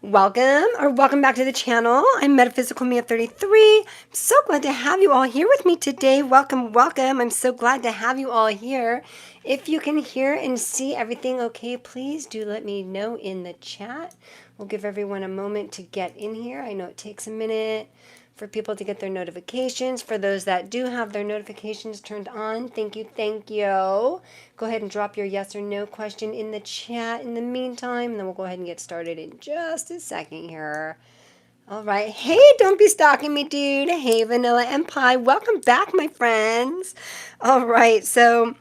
Welcome back to the channel. I'm Metaphysical Mia 33. I'm so glad to have you all here with me today. Welcome. I'm so glad to have you all here. If you can hear and see everything okay, please do let me know in the chat. We'll give everyone a moment to get in here. I know it takes a minute for people to get their notifications. For those that do have their notifications turned on, thank you. Go ahead and drop your yes or no question in the chat in the meantime, and then we'll go ahead and get started in just a second here. All right. Hey, don't be stalking me, dude. Hey, Vanilla and Pie. Welcome back, my friends. All right. So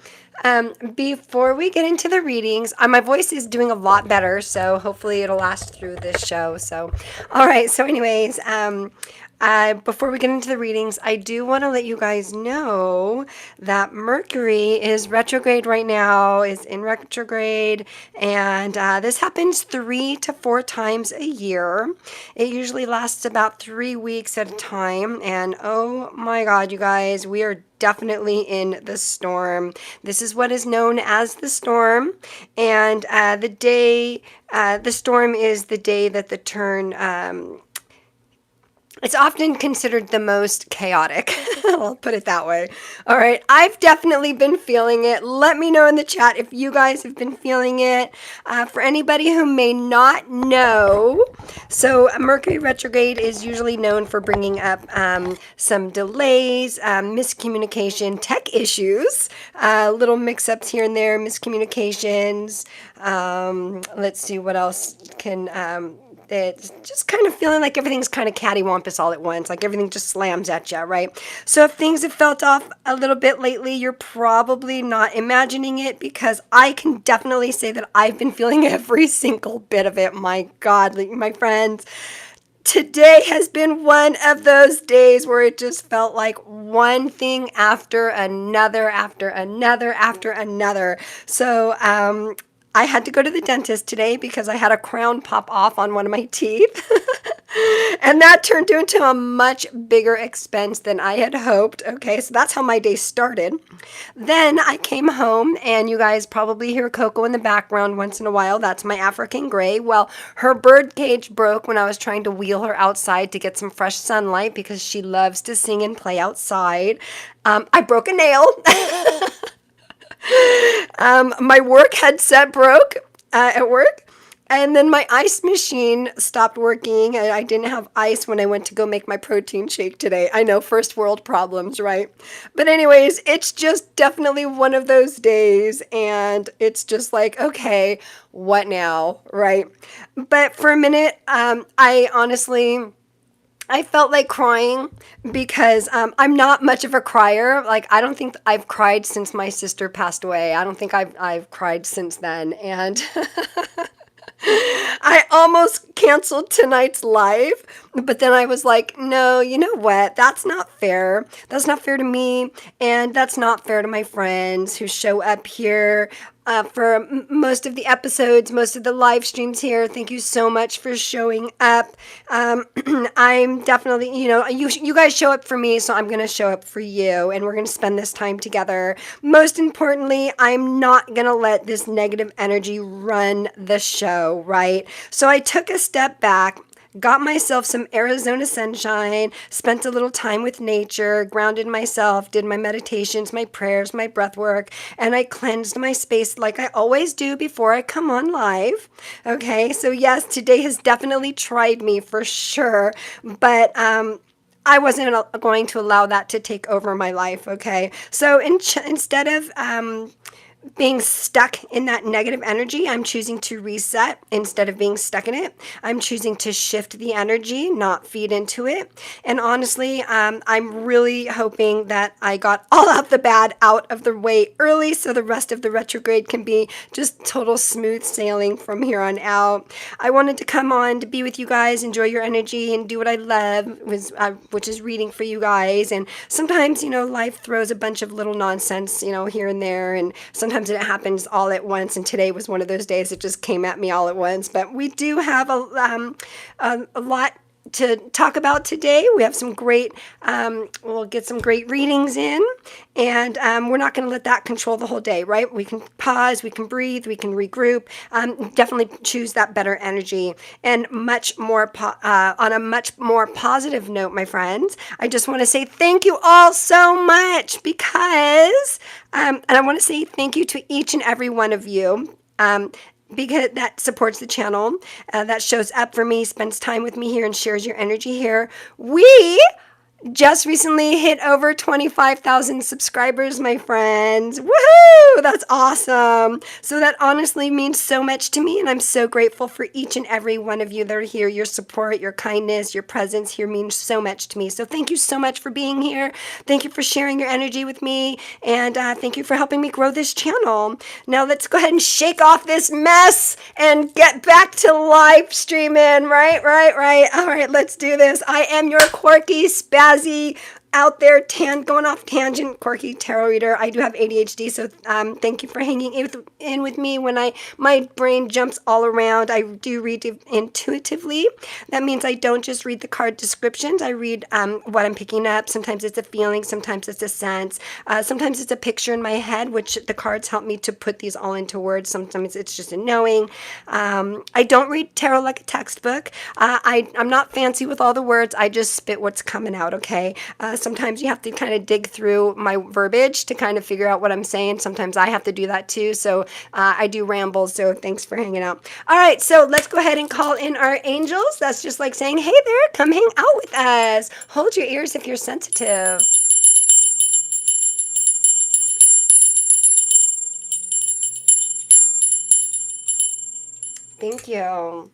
before we get into the readings, my voice is doing a lot better, so hopefully it'll last through this show. So, all right. So anyways, before we get into the readings, I do want to let you guys know that Mercury is retrograde right now, is in retrograde, and this happens 3 to 4 times a year. It usually lasts about 3 weeks at a time, and oh my God, you guys, we are definitely in the storm. This is what is known as the storm, and the storm is the day that the turn. It's often considered the most chaotic. I'll put it that way. All right. I've definitely been feeling it. Let me know in the chat if you guys have been feeling it. For anybody who may not know, so Mercury retrograde is usually known for bringing up some delays, miscommunication, tech issues, little mix-ups here and there, miscommunications. Let's see what else can... It's just kind of feeling like everything's kind of cattywampus all at once, like everything just slams at you, right? So if things have felt off a little bit lately, you're probably not imagining it, because I can definitely say that I've been feeling every single bit of it. My God, my friends. Today has been one of those days where it just felt like one thing after another, after another, after another. So, I had to go to the dentist today because I had a crown pop off on one of my teeth. And that turned into a much bigger expense than I had hoped. Okay, so that's how my day started. Then I came home, and you guys probably hear Coco in the background once in a while. That's my African gray. Well, her bird cage broke when I was trying to wheel her outside to get some fresh sunlight, because she loves to sing and play outside. I broke a nail. My work headset broke at work. And then my ice machine stopped working. I didn't have ice when I went to go make my protein shake today. I know, first world problems, right? But anyways, it's just definitely one of those days. And it's just like, okay, what now, right? But for a minute, I felt like crying, because I'm not much of a crier. Like, I don't think I've cried since my sister passed away. I don't think I've cried since then. And I almost canceled tonight's live, but then I was like, no, you know what? That's not fair. That's not fair to me, and that's not fair to my friends who show up here for most of the episodes, most of the live streams here. Thank you so much for showing up. I'm definitely, you guys show up for me, so I'm going to show up for you, and we're going to spend this time together. Most importantly, I'm not going to let this negative energy run the show, right? So I took a step back, got myself some Arizona sunshine, spent a little time with nature, grounded myself, did my meditations, my prayers, my breath work, and I cleansed my space like I always do before I come on live. Okay, so yes, today has definitely tried me for sure, but I wasn't going to allow that to take over my life, okay? So instead of being stuck in that negative energy, I'm choosing to reset instead of being stuck in it. I'm choosing to shift the energy, not feed into it. And honestly, I'm really hoping that I got all of the bad out of the way early, so the rest of the retrograde can be just total smooth sailing from here on out. I wanted to come on to be with you guys, enjoy your energy, and do what I love, which is reading for you guys. And sometimes, life throws a bunch of little nonsense, here and there, and sometimes it happens all at once, and today was one of those days it just came at me all at once. But we do have a lot to talk about today. We have some great, we'll get some great readings in, and we're not going to let that control the whole day, right? We can pause, we can breathe, we can regroup. Definitely choose that better energy, and much more on a much more positive note, my friends. I just want to say thank you all so much, because, and I want to say thank you to each and every one of you. Because that supports the channel, that shows up for me, spends time with me here, and shares your energy here. We just recently hit over 25,000 subscribers, my friends. Woohoo! That's awesome. So that honestly means so much to me, and I'm so grateful for each and every one of you that are here. Your support, your kindness, your presence here means so much to me. So thank you so much for being here. Thank you for sharing your energy with me, and thank you for helping me grow this channel. Now let's go ahead and shake off this mess and get back to live streaming. Right. All right, let's do this. I am your quirky, spazzy, out there going off tangent, quirky tarot reader. I do have ADHD, so thank you for hanging in with me when my brain jumps all around. I do read intuitively. That means I don't just read the card descriptions. I read what I'm picking up. Sometimes it's a feeling, sometimes it's a sense, sometimes it's a picture in my head, which the cards help me to put these all into words. Sometimes it's just a knowing. I don't read tarot like a textbook. I'm not fancy with all the words. I just spit what's coming out, okay? Sometimes you have to kind of dig through my verbiage to kind of figure out what I'm saying. Sometimes I have to do that too. So I do rambles. So thanks for hanging out. All right. So let's go ahead and call in our angels. That's just like saying, hey there, come hang out with us. Hold your ears if you're sensitive. Thank you.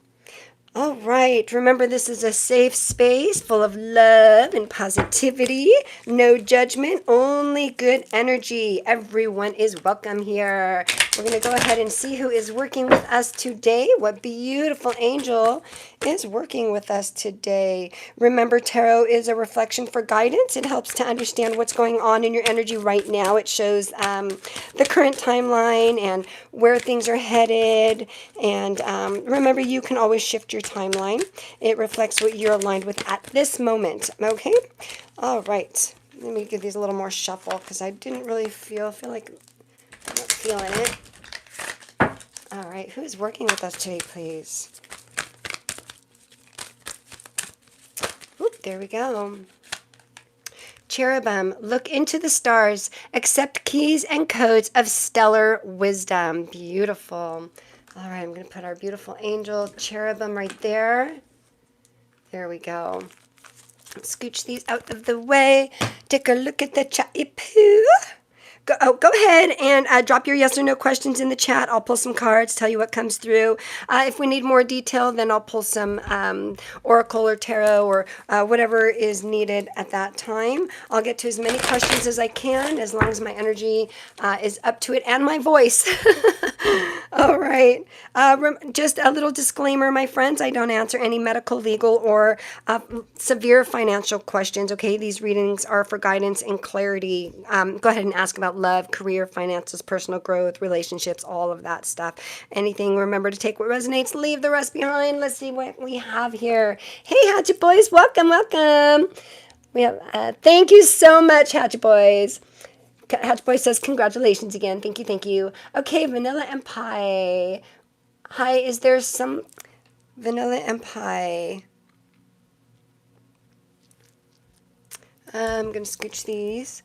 All right. Remember, this is a safe space full of love and positivity. No judgment, only good energy. Everyone is welcome here. We're going to go ahead and see who is working with us today. What beautiful angel is working with us today. Remember, tarot is a reflection for guidance. It helps to understand what's going on in your energy right now. It shows the current timeline and where things are headed. And remember, you can always shift your timeline. It reflects what you're aligned with at this moment. Okay? All right. Let me give these a little more shuffle, because I didn't really feel like I'm not feeling it. All right. Who's working with us today, please? Oop, there we go. Cherubim, look into the stars, accept keys and codes of stellar wisdom. Beautiful. All right, I'm going to put our beautiful angel cherubim right there. There we go. Scooch these out of the way. Take a look at the chat-poo. Go ahead and drop your yes or no questions in the chat. I'll pull some cards, tell you what comes through. If we need more detail, then I'll pull some oracle or tarot or whatever is needed at that time. I'll get to as many questions as I can, as long as my energy is up to it, and my voice. All right. Just a little disclaimer, my friends. I don't answer any medical, legal, or severe financial questions, okay? These readings are for guidance and clarity. Go ahead and ask about love, career, finances, personal growth, relationships, all of that stuff. Anything, remember to take what resonates, leave the rest behind. Let's see what we have here. Hey, Hatchet Boys, welcome. We have, thank you so much, Hatchet Boys. Hatchet Boy says, congratulations again. Thank you. Okay, Vanilla and Pie. Hi, is there some Vanilla and Pie? I'm going to scooch these.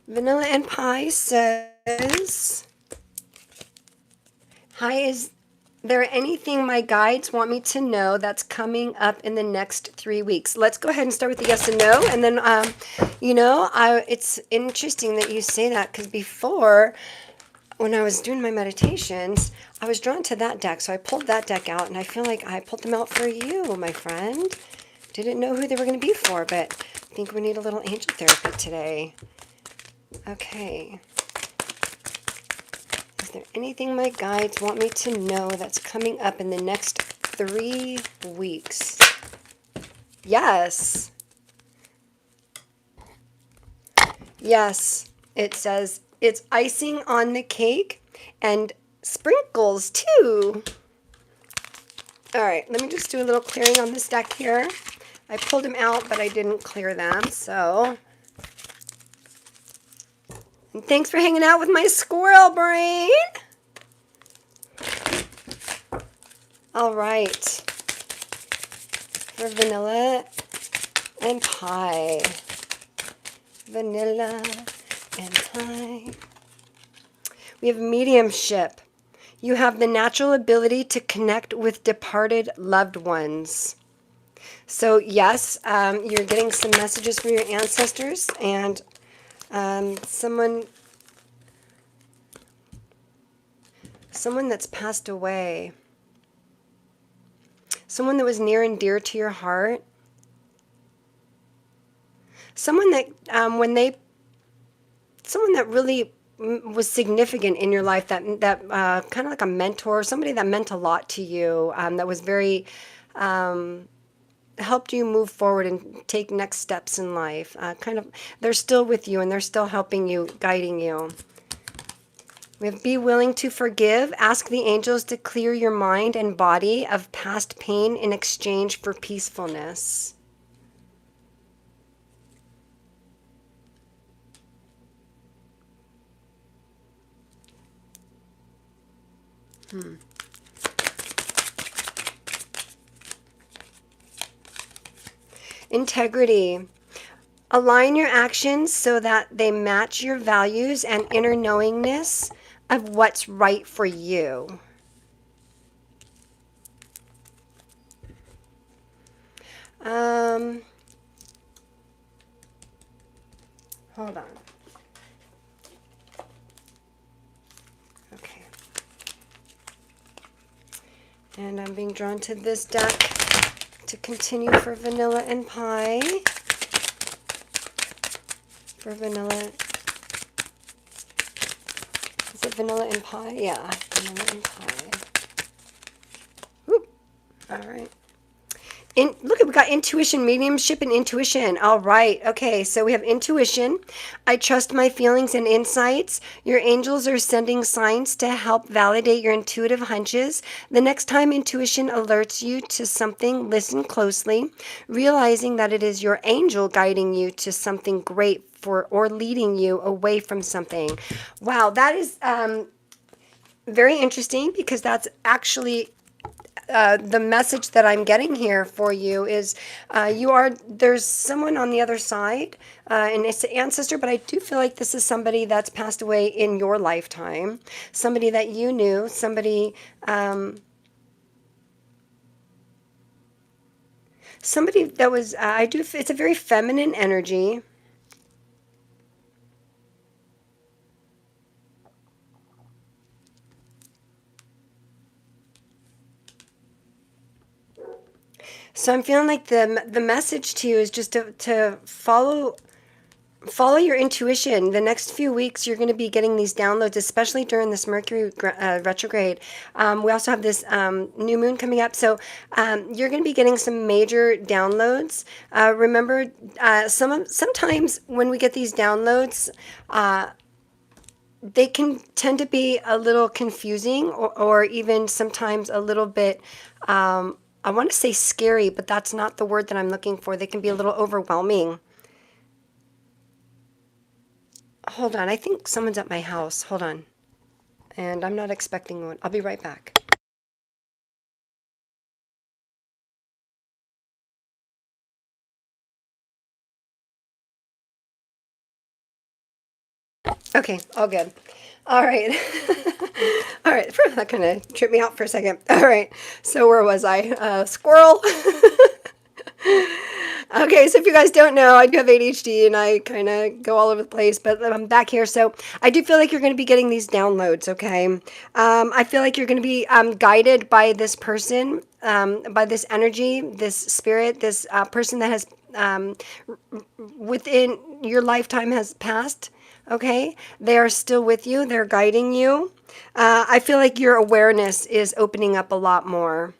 Vanilla and Pie says, hi, is there anything my guides want me to know that's coming up in the next 3 weeks? Let's go ahead and start with the yes and no. And then, it's interesting that you say that, because before, when I was doing my meditations, I was drawn to that deck. So I pulled that deck out, and I feel like I pulled them out for you, my friend. Didn't know who they were going to be for, but I think we need a little angel therapy today. Okay. Is there anything my guides want me to know that's coming up in the next 3 weeks? Yes. Yes. It says it's icing on the cake and sprinkles too. All right, let me just do a little clearing on this deck here. I pulled them out, but I didn't clear them, so. And thanks for hanging out with my squirrel brain. All right. For vanilla and pie. Vanilla and pie. We have mediumship. You have the natural ability to connect with departed loved ones. So yes, you're getting some messages from your ancestors and someone that's passed away. Someone that was near and dear to your heart. Someone that someone that really was significant in your life, that kind of like a mentor, somebody that meant a lot to you, that was very helped you move forward and take next steps in life. They're still with you and they're still helping you, guiding you. We have be willing to forgive. Ask the angels to clear your mind and body of past pain in exchange for peacefulness. Integrity. Align your actions so that they match your values and inner knowingness of what's right for you. Hold on. Okay. And I'm being drawn to this deck to continue for vanilla and pie. For vanilla. Is it vanilla and pie? Yeah, vanilla and pie. Whoop. All right. Look, we got intuition, mediumship, and intuition. All right. Okay, so we have intuition. I trust my feelings and insights. Your angels are sending signs to help validate your intuitive hunches. The next time intuition alerts you to something, listen closely, realizing that it is your angel guiding you to something great or leading you away from something. Wow, that is very interesting, because that's actually the message that I'm getting here for you is there's someone on the other side, and it's an ancestor, but I do feel like this is somebody that's passed away in your lifetime, somebody that you knew, somebody that was, it's a very feminine energy. So I'm feeling like the message to you is just to follow your intuition. The next few weeks, you're going to be getting these downloads, especially during this Mercury retrograde. We also have this new moon coming up. So you're going to be getting some major downloads. Remember, sometimes when we get these downloads, they can tend to be a little confusing, or even sometimes a little bit, I want to say scary, but that's not the word that I'm looking for. They can be a little overwhelming. Hold on, I think someone's at my house. Hold on. And I'm not expecting one. I'll be right back. Okay, all good. All right. All right, that kind of tripped me out for a second. All right, so where was I? Squirrel. Okay, so if you guys don't know, I do have ADHD and I kind of go all over the place, but I'm back here. So I do feel like you're going to be getting these downloads, okay? I feel like you're going to be guided by this person, by this energy, this spirit, this person that has within your lifetime has passed, okay? They are still with you. They're guiding you. I feel like your awareness is opening up a lot more.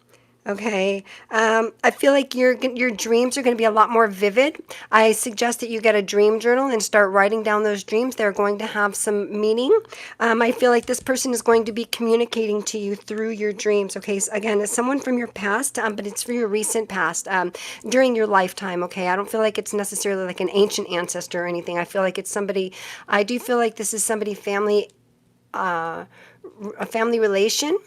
Okay. I feel like your dreams are going to be a lot more vivid. I suggest that you get a dream journal and start writing down those dreams. They're going to have some meaning. I feel like this person is going to be communicating to you through your dreams. Okay. So again, it's someone from your past, but it's for your recent past, during your lifetime. Okay. I don't feel like it's necessarily like an ancient ancestor or anything. I feel like it's somebody, I do feel like this is somebody family, a family relation.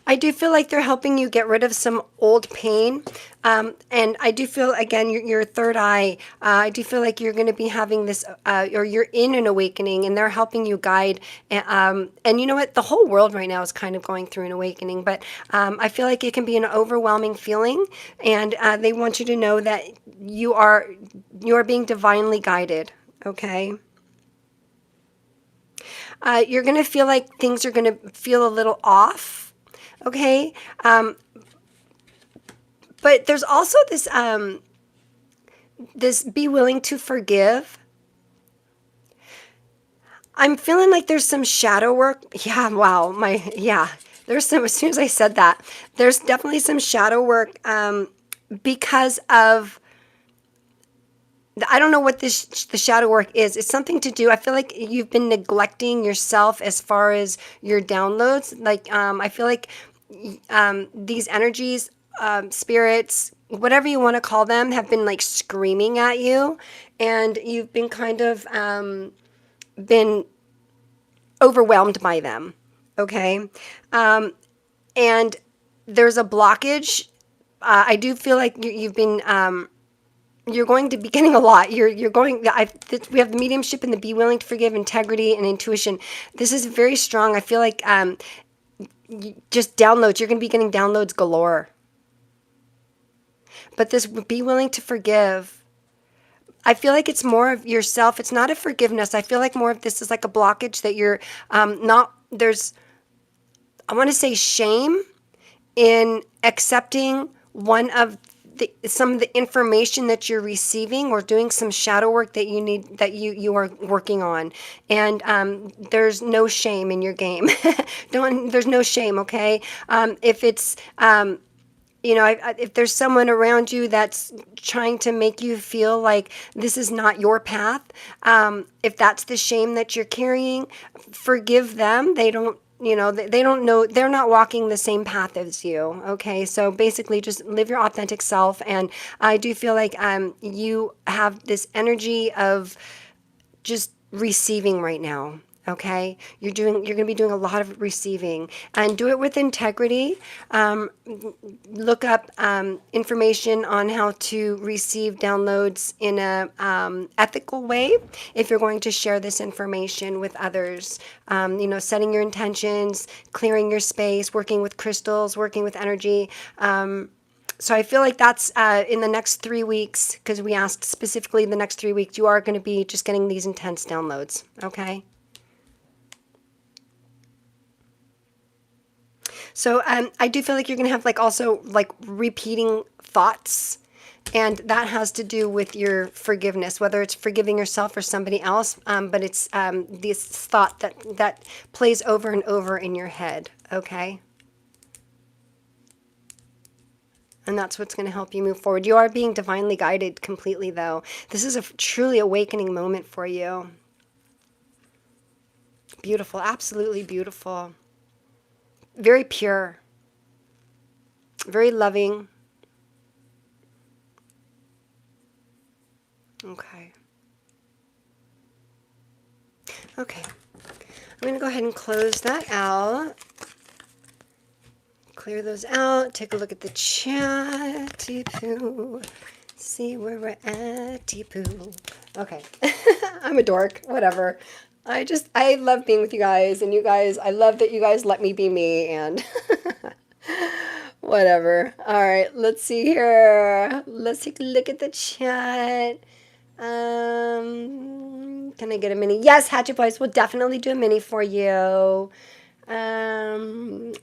I do feel like they're helping you get rid of some old pain. And I do feel, again, your third eye, I do feel like you're going to be having this, or you're in an awakening and they're helping you guide. And you know what? The whole world right now is kind of going through an awakening, but I feel like it can be an overwhelming feeling. And they want you to know that you are being divinely guided. Okay. You're going to feel like things are going to feel a little off. Okay. But there's also this be willing to forgive. I'm feeling like there's some shadow work. Yeah, wow. Yeah, there's some, as soon as I said that, there's definitely some shadow work, because of, I don't know what the shadow work is. It's something to do. I feel like you've been neglecting yourself as far as your downloads. Like, I feel like these energies, spirits, whatever you want to call them, have been like screaming at you, and you've been kind of been overwhelmed by them. Okay, and there's a blockage. I do feel like you've been. You're going to be getting a lot. You're going. We have the mediumship and the be willing to forgive, integrity, and intuition. This is very strong. I feel like just downloads. You're going to be getting downloads galore. But this be willing to forgive. I feel like it's more of yourself. It's not a forgiveness. I feel like more of this is like a blockage that you're not. There's. I want to say shame in accepting one of some of the information that you're receiving, or doing some shadow work that you need, that you are working on. And there's no shame in your game. There's no shame. Okay. If it's, if there's someone around you that's trying to make you feel like this is not your path, if that's the shame that you're carrying, forgive them. They don't, they don't know, they're not walking the same path as you. Okay. So basically just live your authentic self. And I do feel like you have this energy of just receiving right now. Okay, you're going to be doing a lot of receiving, and do it with integrity. Look up information on how to receive downloads in a ethical way if you're going to share this information with others. Setting your intentions, clearing your space, working with crystals, working with energy. So I feel like that's in the next 3 weeks, because we asked specifically the next 3 weeks, you are going to be just getting these intense downloads. Okay. So I do feel like you're going to have like also like repeating thoughts, and that has to do with your forgiveness, whether it's forgiving yourself or somebody else. But it's this thought that plays over and over in your head. Okay. And that's what's going to help you move forward. You are being divinely guided completely, though. This is a truly awakening moment for you. Beautiful. Absolutely beautiful. Very pure. Very loving. Okay. Okay. I'm going to go ahead and close that out. Clear those out. Take a look at the chat. Teepoo. See where we're at. Teepoo. Okay. I'm a dork. Whatever. I love being with you guys, and you guys, I love that you guys let me be me, and whatever. All right, let's see here. Let's take a look at the chat. Can I get a mini? Yes, Hatchet Boys will definitely do a mini for you. May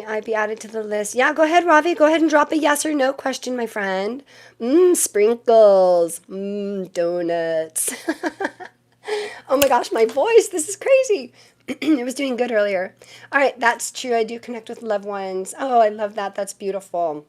I be added to the list? Yeah, go ahead, Ravi. Go ahead and drop a yes or no question, my friend. Sprinkles. Donuts. Oh my gosh, my voice. This is crazy. It was doing good earlier. All right, that's true. I do connect with loved ones. Oh, I love that. That's beautiful.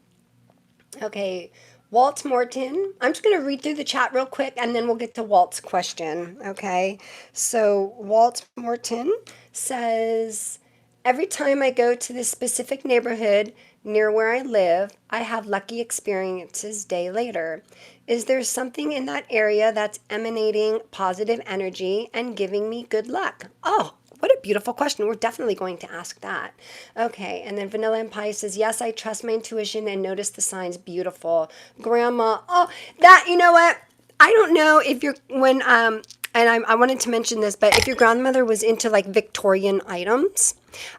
Okay, Walt Morton. I'm just going to read through the chat real quick and then we'll get to Walt's question. Okay, so Walt Morton says, every time I go to this specific neighborhood near where I live, I have lucky experiences day later. Is there something in that area that's emanating positive energy and giving me good luck? Oh, what a beautiful question. We're definitely going to ask that. Okay, and then Vanilla and Pie says, yes, I trust my intuition and notice the signs. Beautiful. Grandma, oh, that, you know what? I don't know if you're, I wanted to mention this, but if your grandmother was into like Victorian items,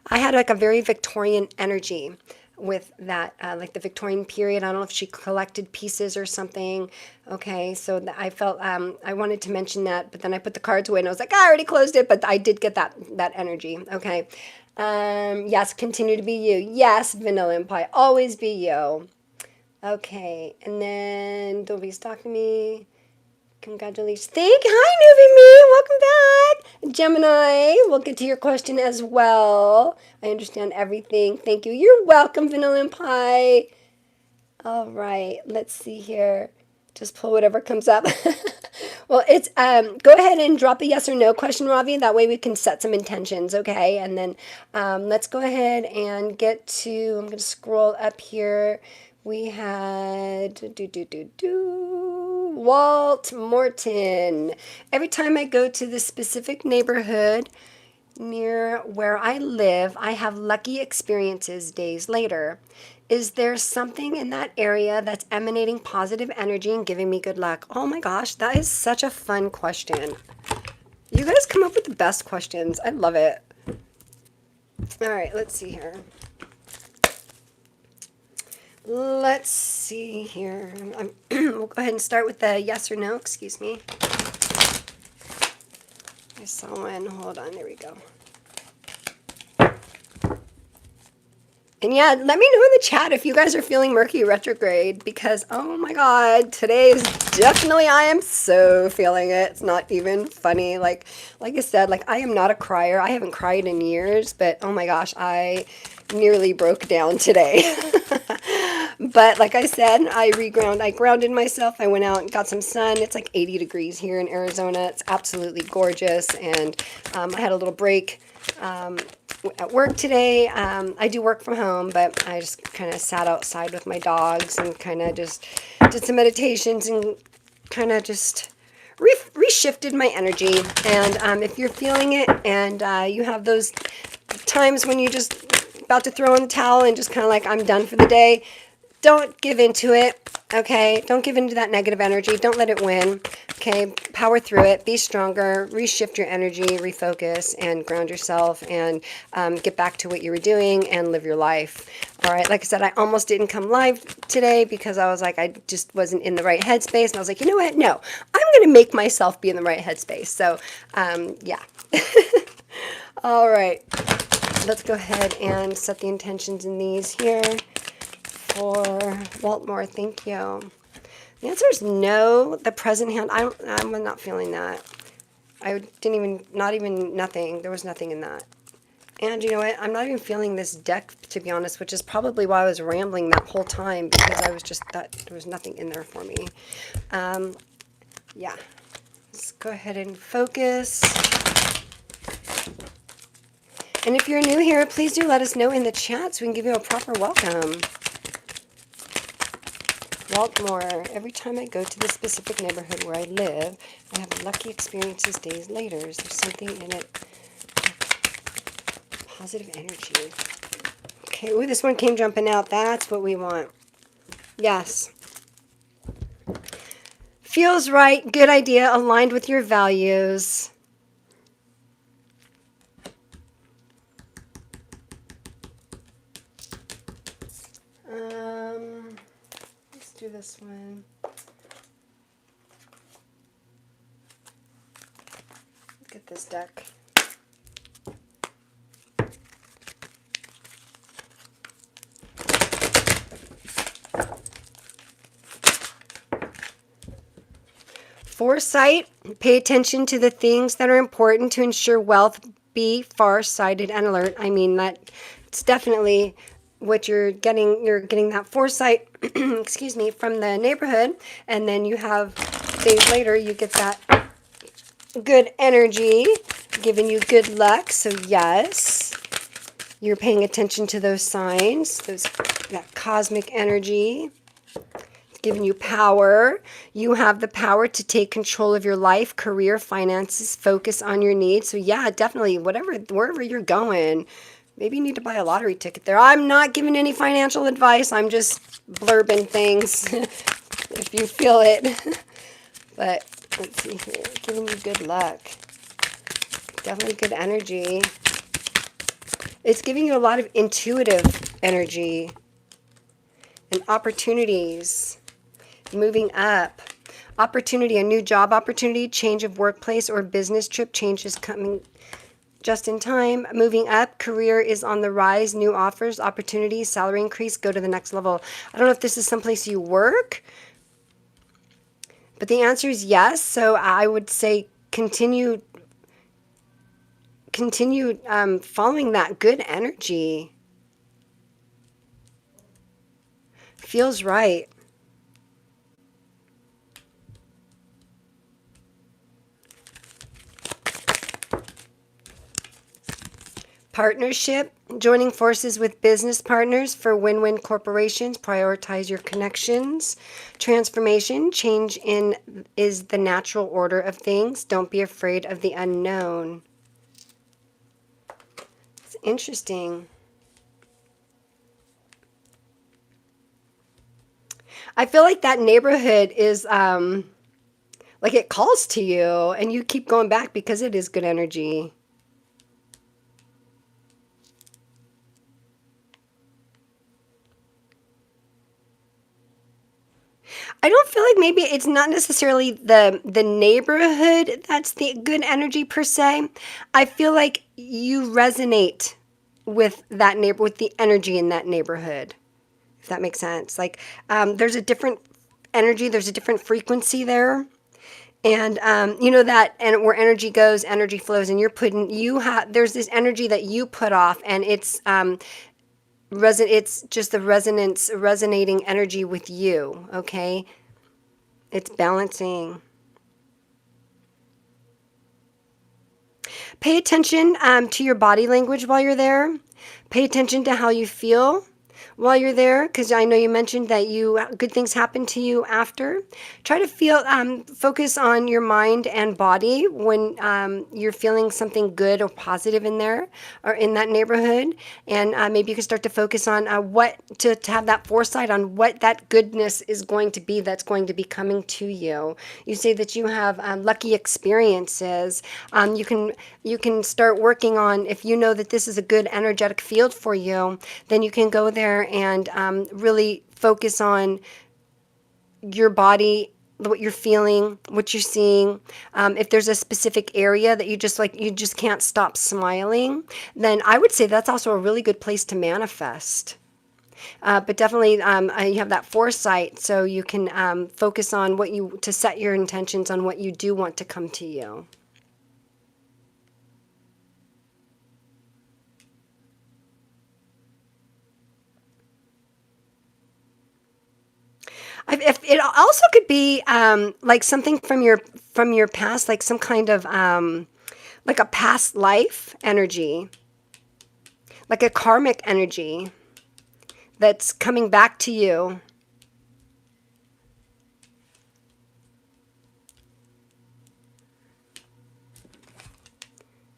I had like a very Victorian energy with that, like the Victorian period. I don't know if she collected pieces or something. Okay, so I felt I wanted to mention that, but then I put the cards away and I was like, I already closed it, but I did get that energy. Okay, yes, continue to be you. Yes, Vanilla and Pie, always be you. Okay, and then don't be stalking me. Congratulations. Thank you. Hi, Newbie Me. Welcome back. Gemini, we'll get to your question as well. I understand everything. Thank you. You're welcome, Vanilla and Pie. All right. Let's see here. Just pull whatever comes up. Well, it's go ahead and drop a yes or no question, Ravi. That way we can set some intentions, okay? And then let's go ahead and get to, I'm going to scroll up here. We had Walt Morton. Every time I go to this specific neighborhood near where I live, I have lucky experiences days later. Is there something in that area that's emanating positive energy and giving me good luck? Oh my gosh, that is such a fun question. You guys come up with the best questions. I love it. All right, let's see here. Let's see here. We'll go ahead and start with the yes or no. Excuse me. I saw one. Hold on. There we go. And yeah, let me know in the chat if you guys are feeling Mercury retrograde, because oh my god, today is definitely, I am so feeling it. It's not even funny. Like I said, like I am not a crier. I haven't cried in years, but oh my gosh, I nearly broke down today. But like I said, I grounded myself. I went out and got some sun. It's like 80 degrees here in Arizona. It's absolutely gorgeous. And I had a little break at work today. I do work from home, but I just kind of sat outside with my dogs and kind of just did some meditations and kind of just reshifted my energy. And if you're feeling it and you have those times when you just about to throw in the towel and just kind of like, I'm done for the day, don't give into it, okay? Don't give into that negative energy. Don't let it win, okay? Power through it. Be stronger. Reshift your energy. Refocus and ground yourself and get back to what you were doing and live your life. All right, like I said, I almost didn't come live today because I was like, I just wasn't in the right headspace. And I was like, you know what? No, I'm going to make myself be in the right headspace. So, yeah. All right. Let's go ahead and set the intentions in these here. For Waltmore, thank you. The answer is no. The present hand, I'm not feeling that. I didn't even, nothing. There was nothing in that. And you know what? I'm not even feeling this deck, to be honest, which is probably why I was rambling that whole time, because I was just, that there was nothing in there for me. Yeah. Let's go ahead and focus. And if you're new here, please do let us know in the chat so we can give you a proper welcome. Waltmore, every time I go to the specific neighborhood where I live, I have lucky experiences days later. Is there something in it? Positive energy. Okay, ooh, this one came jumping out. That's what we want. Yes. Feels right. Good idea. Aligned with your values. Let's do this one. Look at this deck. Foresight. Pay attention to the things that are important to ensure wealth be far-sighted and alert. I mean, that it's definitely what you're getting. You're getting that foresight, excuse me, from the neighborhood, and then you have days later you get that good energy, giving you good luck. So yes, you're paying attention to those signs, that cosmic energy. Giving you power. You have the power to take control of your life, career, finances, focus on your needs. So yeah, definitely wherever you're going, maybe you need to buy a lottery ticket there. I'm not giving any financial advice. I'm just blurbing things if you feel it. But let's see here. Giving you good luck. Definitely good energy. It's giving you a lot of intuitive energy and opportunities. Moving up. Opportunity, a new job opportunity, change of workplace or business trip, change is coming just in time. Moving up, career is on the rise, new offers, opportunities, salary increase, go to the next level. I don't know if this is someplace you work, but the answer is yes. So I would say continue following that good energy. Feels right. Partnership, joining forces with business partners for win-win corporations. Prioritize your connections. Transformation, change is the natural order of things. Don't be afraid of the unknown. It's interesting. I feel like that neighborhood is like it calls to you and you keep going back because it is good energy. I don't feel like maybe it's not necessarily the neighborhood that's the good energy per se. I feel like you resonate with that with the energy in that neighborhood, if that makes sense. Like there's a different energy, there's a different frequency there. And you know that, and where energy goes, energy flows, and there's this energy that you put off, and it's just the resonating energy with you, okay? It's balancing. Pay attention to your body language while you're there. Pay attention to how you feel while you're there, because I know you mentioned that good things happen to you after. Try to focus on your mind and body when you're feeling something good or positive in there or in that neighborhood, and maybe you can start to focus on to have that foresight on what that goodness is going to be that's going to be coming to you. You say that you have lucky experiences. You can start working on, if you know that this is a good energetic field for you, then you can go there and really focus on your body, what you're feeling, what you're seeing. If there's a specific area that you just can't stop smiling, then I would say that's also a really good place to manifest. But definitely you have that foresight, so you can focus on to set your intentions on what you do want to come to you. If it also could be like something from your past, like some kind of like a past life energy, like a karmic energy that's coming back to you.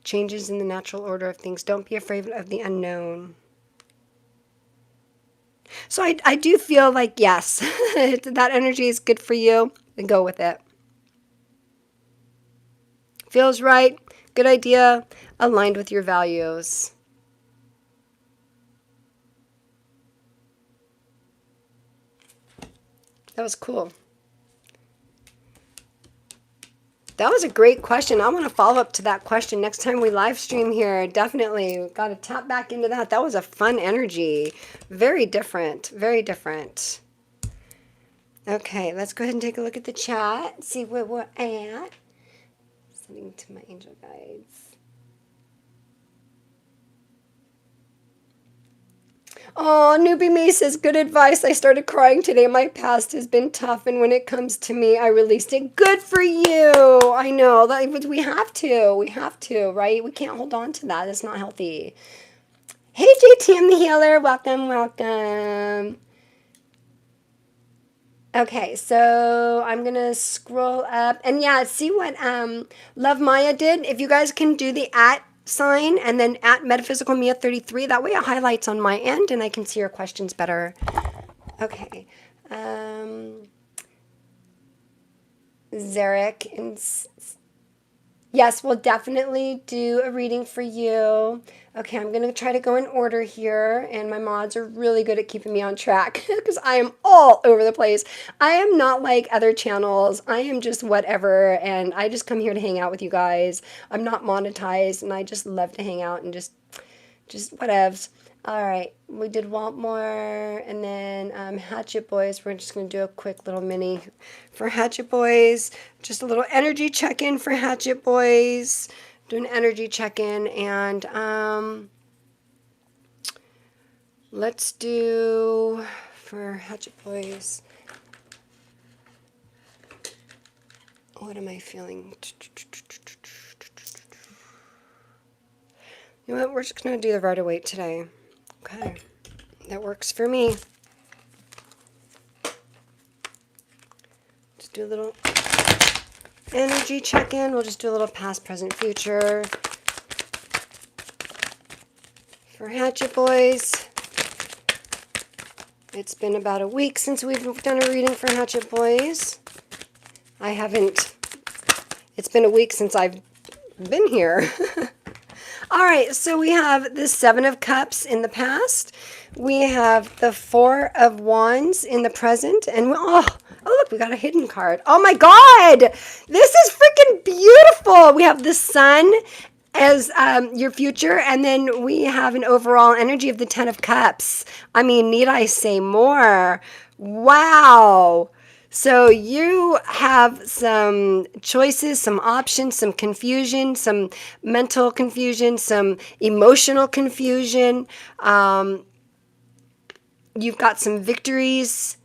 Changes in the natural order of things. Don't be afraid of the unknown. So I do feel like, yes, that energy is good for you, and go with it. Feels right, good idea, aligned with your values. That was cool. That was a great question. I want to follow up to that question next time we live stream here. Definitely got to tap back into that. That was a fun energy. Very different. Very different. Okay, let's go ahead and take a look at the chat. See where we're at. Sending to my angel guides. Oh, Newbie Me says, good advice. I started crying today. My past has been tough, and when it comes to me, I released it. Good for you. I know. We have to. We have to, right? We can't hold on to that. It's not healthy. Hey, JTM the Healer. Welcome, welcome. Okay, so I'm going to scroll up. And yeah, see what Love Maya did? If you guys can do the @ sign and then @ Metaphysical Mia 33, that way it highlights on my end and I can see your questions better. Okay. Zarek and yes, we'll definitely do a reading for you. Okay, I'm going to try to go in order here, and my mods are really good at keeping me on track because I am all over the place. I am not like other channels. I am just whatever, and I just come here to hang out with you guys. I'm not monetized, and I just love to hang out and just whatevs. All right, we did Waltmore, and then Hatchet Boys. We're just going to do a quick little mini for Hatchet Boys. Just a little energy check-in for Hatchet Boys. Do an energy check-in, and let's do for Hatchet Boys. What am I feeling? You know what? We're just going to do the Rider-Waite today. Okay, that works for me. Just do a little energy check-in. We'll just do a little past, present, future for Hatchet Boys. It's been about a week since we've done a reading for Hatchet Boys. It's been a week since I've been here. All right, so we have the 7 of Cups in the past. We have the 4 of Wands in the present. And oh, look, we got a hidden card. Oh my God, this is freaking beautiful. We have the Sun as your future, and then we have an overall energy of the 10 of Cups. I mean, need I say more? Wow. So you have some choices, some options, some confusion, some mental confusion, some emotional confusion. You've got some victories.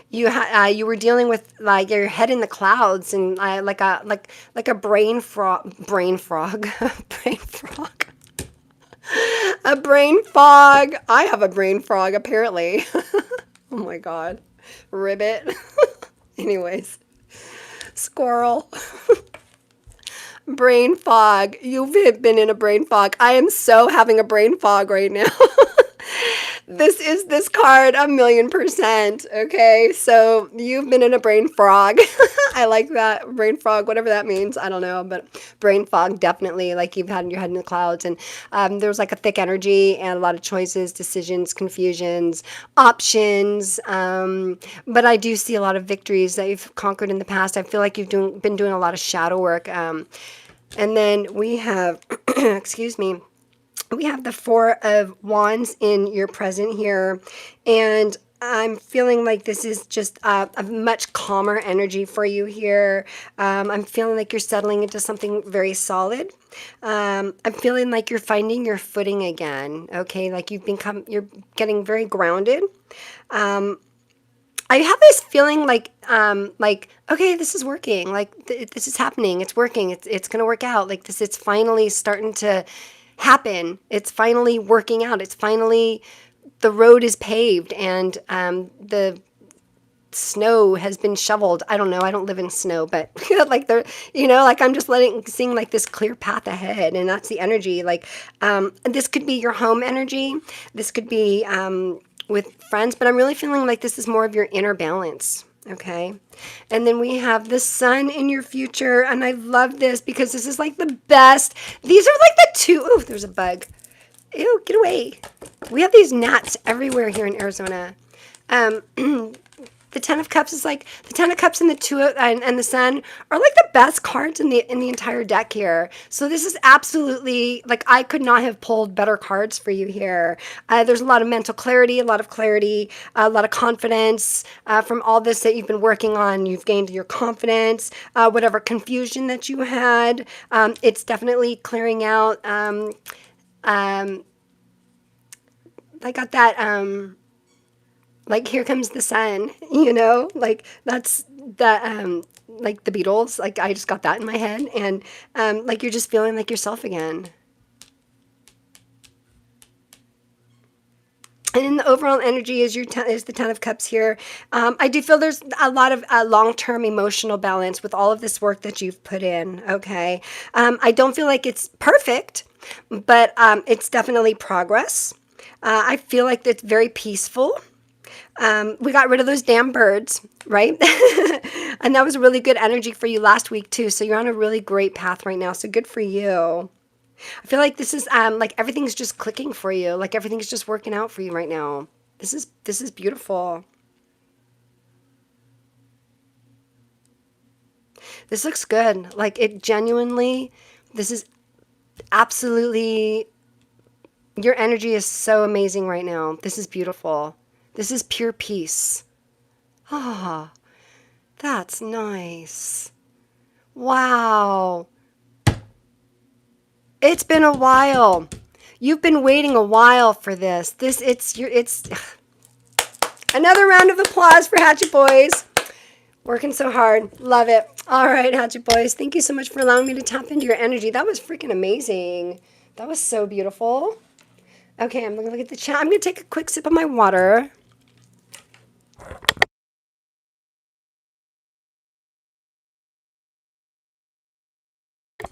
You were dealing with like your head in the clouds and like a brain frog, brain frog. A brain fog. I have a brain fog, apparently. Oh my God. Ribbit. Anyways. Squirrel. Brain fog. You've been in a brain fog. I am so having a brain fog right now. This is this card 1,000,000%. Okay, so you've been in a brain frog. I like that. Brain frog, whatever that means. I don't know, but brain fog, definitely. Like you've had your head in the clouds, and there's like a thick energy and a lot of choices, decisions, confusions, options. But I do see a lot of victories that you've conquered in the past. I feel like you've been doing a lot of shadow work. And then we have, excuse me, we have the 4 of Wands in your present here, and I'm feeling like this is just a much calmer energy for you here. I'm feeling like you're settling into something very solid. I'm feeling like you're finding your footing again. Okay, like you're getting very grounded. I have this feeling like okay, this is working. Like this is happening. It's working. It's gonna work out. Like this, it's finally starting to happen. It's finally working out. It's finally, the road is paved and the snow has been shoveled. I don't know. I don't live in snow, but like like I'm just seeing like this clear path ahead, and that's the energy. Like this could be your home energy. This could be with friends, but I'm really feeling like this is more of your inner balance. Okay. And then we have the Sun in your future. And I love this because this is like the best. These are like the two. Oh, there's a bug. Ew, get away. We have these gnats everywhere here in Arizona. The Ten of Cups is like the Ten of Cups and the and the Sun are like the best cards in the entire deck here. So this is absolutely like I could not have pulled better cards for you here. There's a lot of mental clarity, a lot of confidence from all this that you've been working on. You've gained your confidence, whatever confusion that you had. It's definitely clearing out. I got that. Like here comes the sun, like that's the like the Beatles. Like I just got that in my head, and like you're just feeling like yourself again. And in the overall energy is the Ten of Cups here. I do feel there's a lot of long-term emotional balance with all of this work that you've put in. Okay, I don't feel like it's perfect, but it's definitely progress. I feel like it's very peaceful. We got rid of those damn birds, right? And that was a really good energy for you last week too. So you're on a really great path right now. So good for you. I feel like this is like everything's just clicking for you. Like everything's just working out for you right now. This is beautiful. This looks good. Like it genuinely, this is absolutely, your energy is so amazing right now. This is beautiful. This is pure peace. Ah, oh, that's nice. Wow. It's been a while. You've been waiting a while for this. It's another round of applause for Hatchet Boys. Working so hard. Love it. All right, Hatchet Boys. Thank you so much for allowing me to tap into your energy. That was freaking amazing. That was so beautiful. Okay, I'm going to look at the chat. I'm going to take a quick sip of my water.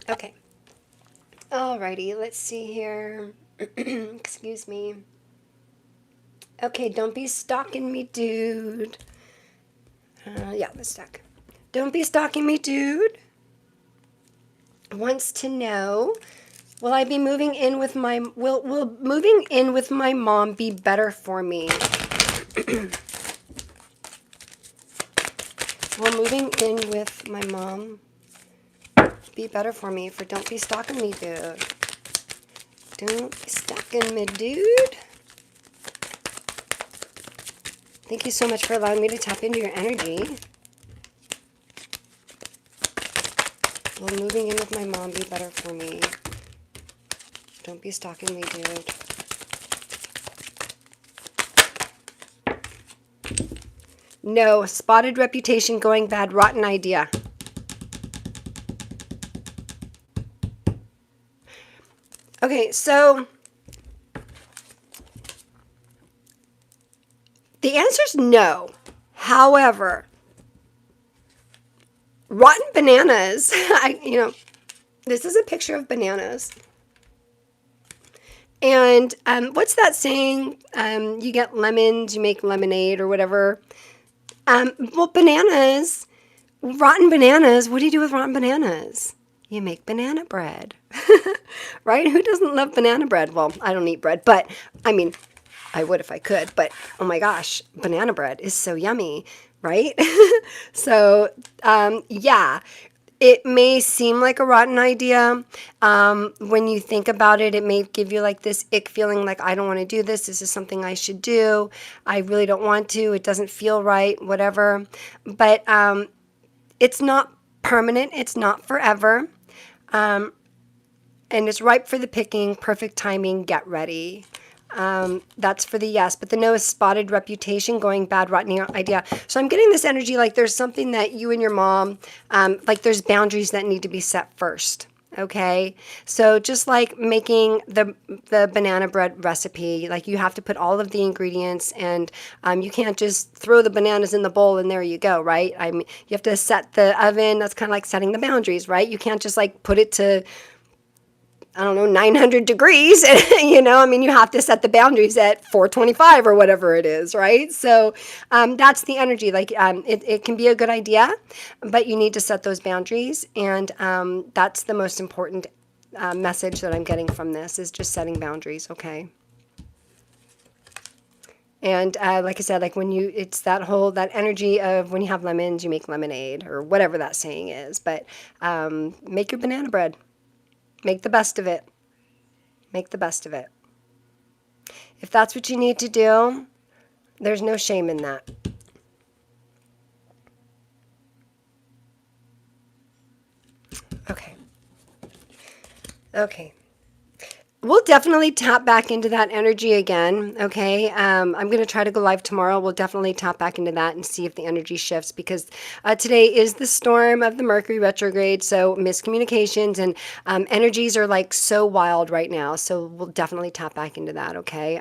Okay. Alrighty, let's see here. Excuse me. Okay, don't be stalking me, dude. Yeah, that's stuck. Don't be stalking me, dude. Wants to know, will I be moving in with my, will moving in with my mom be better for me? Will moving in with my mom be better for me? For don't be stalking me, dude. Don't be stalking me, dude. Thank you so much for allowing me to tap into your energy. Will moving in with my mom be better for me? Don't be stalking me, dude. No, spotted reputation going bad, rotten idea. Okay, so the answer is no. However, rotten bananas, this is a picture of bananas. And what's that saying? You get lemons, you make lemonade or whatever. Well, bananas, rotten bananas, what do you do with rotten bananas? You make banana bread, right? Who doesn't love banana bread? Well, I don't eat bread, but I mean, I would if I could, but oh my gosh, banana bread is so yummy, right? So, yeah, it may seem like a rotten idea. When you think about it, it may give you like this ick feeling like, I don't want to do this. This is something I should do. I really don't want to. It doesn't feel right, whatever. But it's not permanent. It's not forever. And it's ripe for the picking. Perfect timing. Get ready. That's for the yes, but the no is spotted reputation going bad, rotten idea. So I'm getting this energy like there's something that you and your mom, like there's boundaries that need to be set first. Okay, so just like making the banana bread recipe, like you have to put all of the ingredients, and you can't just throw the bananas in the bowl and there you go, right? I mean, you have to set the oven. That's kind of like setting the boundaries, right? You can't just like put it to, I don't know, 900 degrees, I mean, you have to set the boundaries at 425 or whatever it is, right? So that's the energy. Like it can be a good idea, but you need to set those boundaries. And that's the most important message that I'm getting from this is just setting boundaries, okay? And like I said, like when you, it's that whole, that energy of when you have lemons, you make lemonade, or whatever that saying is. But make your banana bread. Make the best of it. Make the best of it. If that's what you need to do, there's no shame in that. Okay. Okay. We'll definitely tap back into that energy again, okay? I'm going to try to go live tomorrow. We'll definitely tap back into that and see if the energy shifts, because today is the storm of the Mercury retrograde, so miscommunications and energies are like so wild right now, so we'll definitely tap back into that, okay?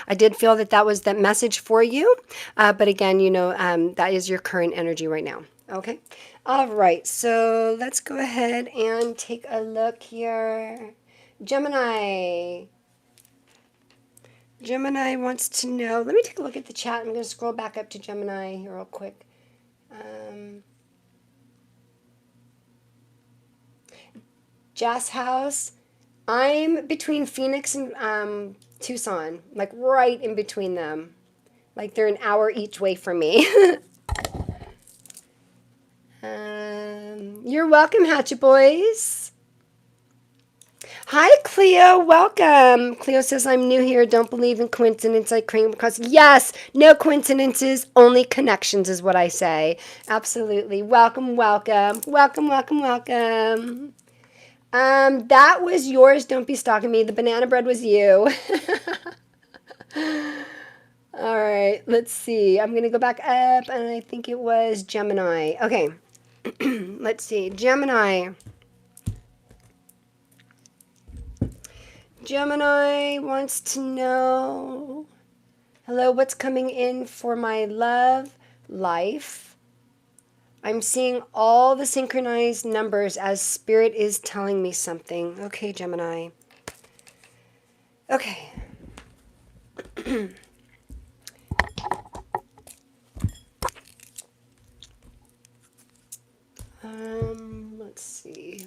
I did feel that that was that message for you, but again, you know, that is your current energy right now, okay? All right, so let's go ahead and take a look here. Gemini. Gemini wants to know. Let me take a look at the chat. I'm going to scroll back up to Gemini here real quick. Jazz House. I'm between Phoenix and Tucson, like right in between them. Like they're an hour each way from me. You're welcome, Hatchet Boys. Hi, Cleo. Welcome. Cleo says, I'm new here. Don't believe in coincidence like cream because yes, no coincidences, only connections is what I say. Absolutely. Welcome, welcome. Welcome, welcome, welcome. That was yours. Don't be stalking me. The banana bread was you. All right, let's see. I'm going to go back up and I think it was Gemini. Okay. Let's see. Gemini. Gemini wants to know, hello, what's coming in for my love life? I'm seeing all the synchronized numbers as spirit is telling me something. Okay, Gemini. Okay. Let's see.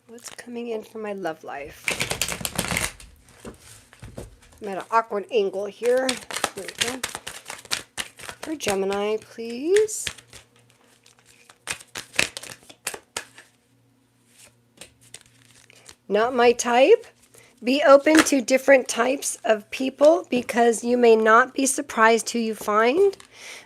What's coming in for my love life? I'm at an awkward angle here. There we go. For Gemini, please. Not my type. Be open to different types of people because you may not be surprised who you find.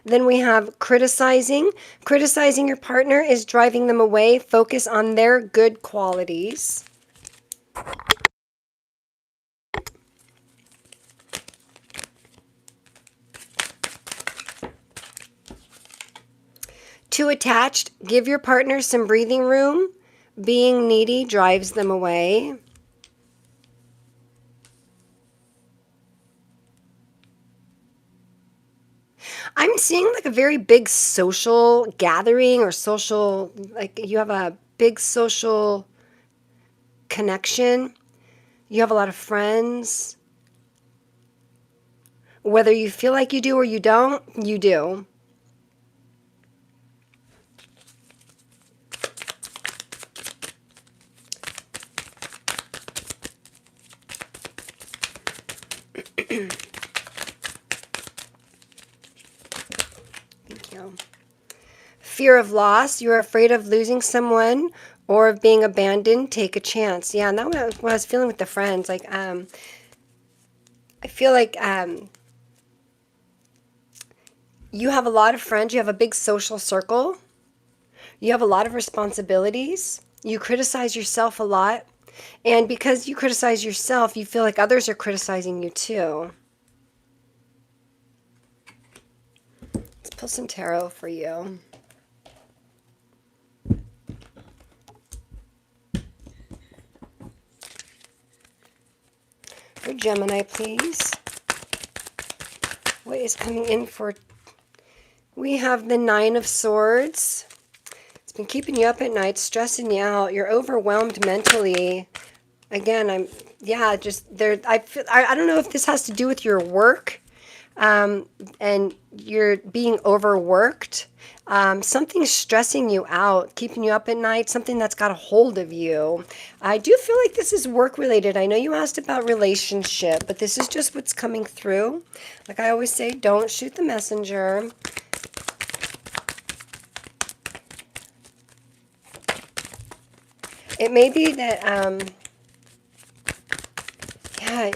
Then we have criticizing. Criticizing your partner is driving them away. Focus on their good qualities. Too attached. Give your partner some breathing room. Being needy drives them away. I'm seeing like a very big social gathering or social, like you have a big social connection. You have a lot of friends. Whether you feel like you do or you don't, you do. Thank you. Fear of loss. You're afraid of losing someone or of being abandoned. Take a chance. Yeah, and that was what I was feeling with the friends. Like, I feel like you have a lot of friends. You have a big social circle. You have a lot of responsibilities. You criticize yourself a lot. And because you criticize yourself, you feel like others are criticizing you too. Let's pull some tarot for you. For Gemini, please. What is coming in for... We have the Nine of Swords. It's been keeping you up at night, stressing you out. You're overwhelmed mentally. Again, I don't know if this has to do with your work. and you're being overworked. Something's stressing you out, keeping you up at night, something that's got a hold of you. I do feel like this is work related. I know you asked about relationship, but this is just what's coming through. Like I always say, don't shoot the messenger. It may be that, yeah,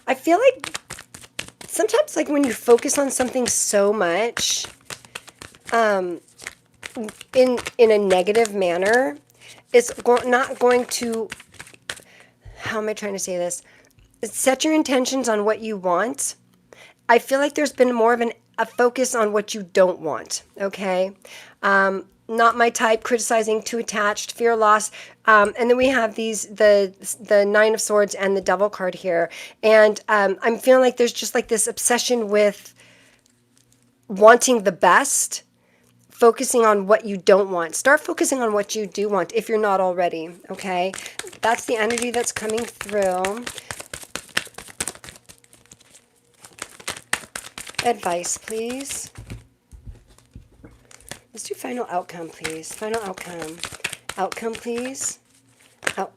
I feel like sometimes, like when you focus on something so much, in a negative manner, it's not going to. How am I trying to say this? Set your intentions on what you want. I feel like there's been more of a focus on what you don't want. Okay. Not my type, criticizing, too attached, fear, loss, and then we have the Nine of Swords and the Devil card here, and I'm feeling like there's just like this obsession with wanting the best, focusing on what you don't want. Start focusing on what you do want if you're not already. Okay, that's the energy that's coming through. Advice, please. Let's do final outcome, please. Final outcome. Outcome, please. Out.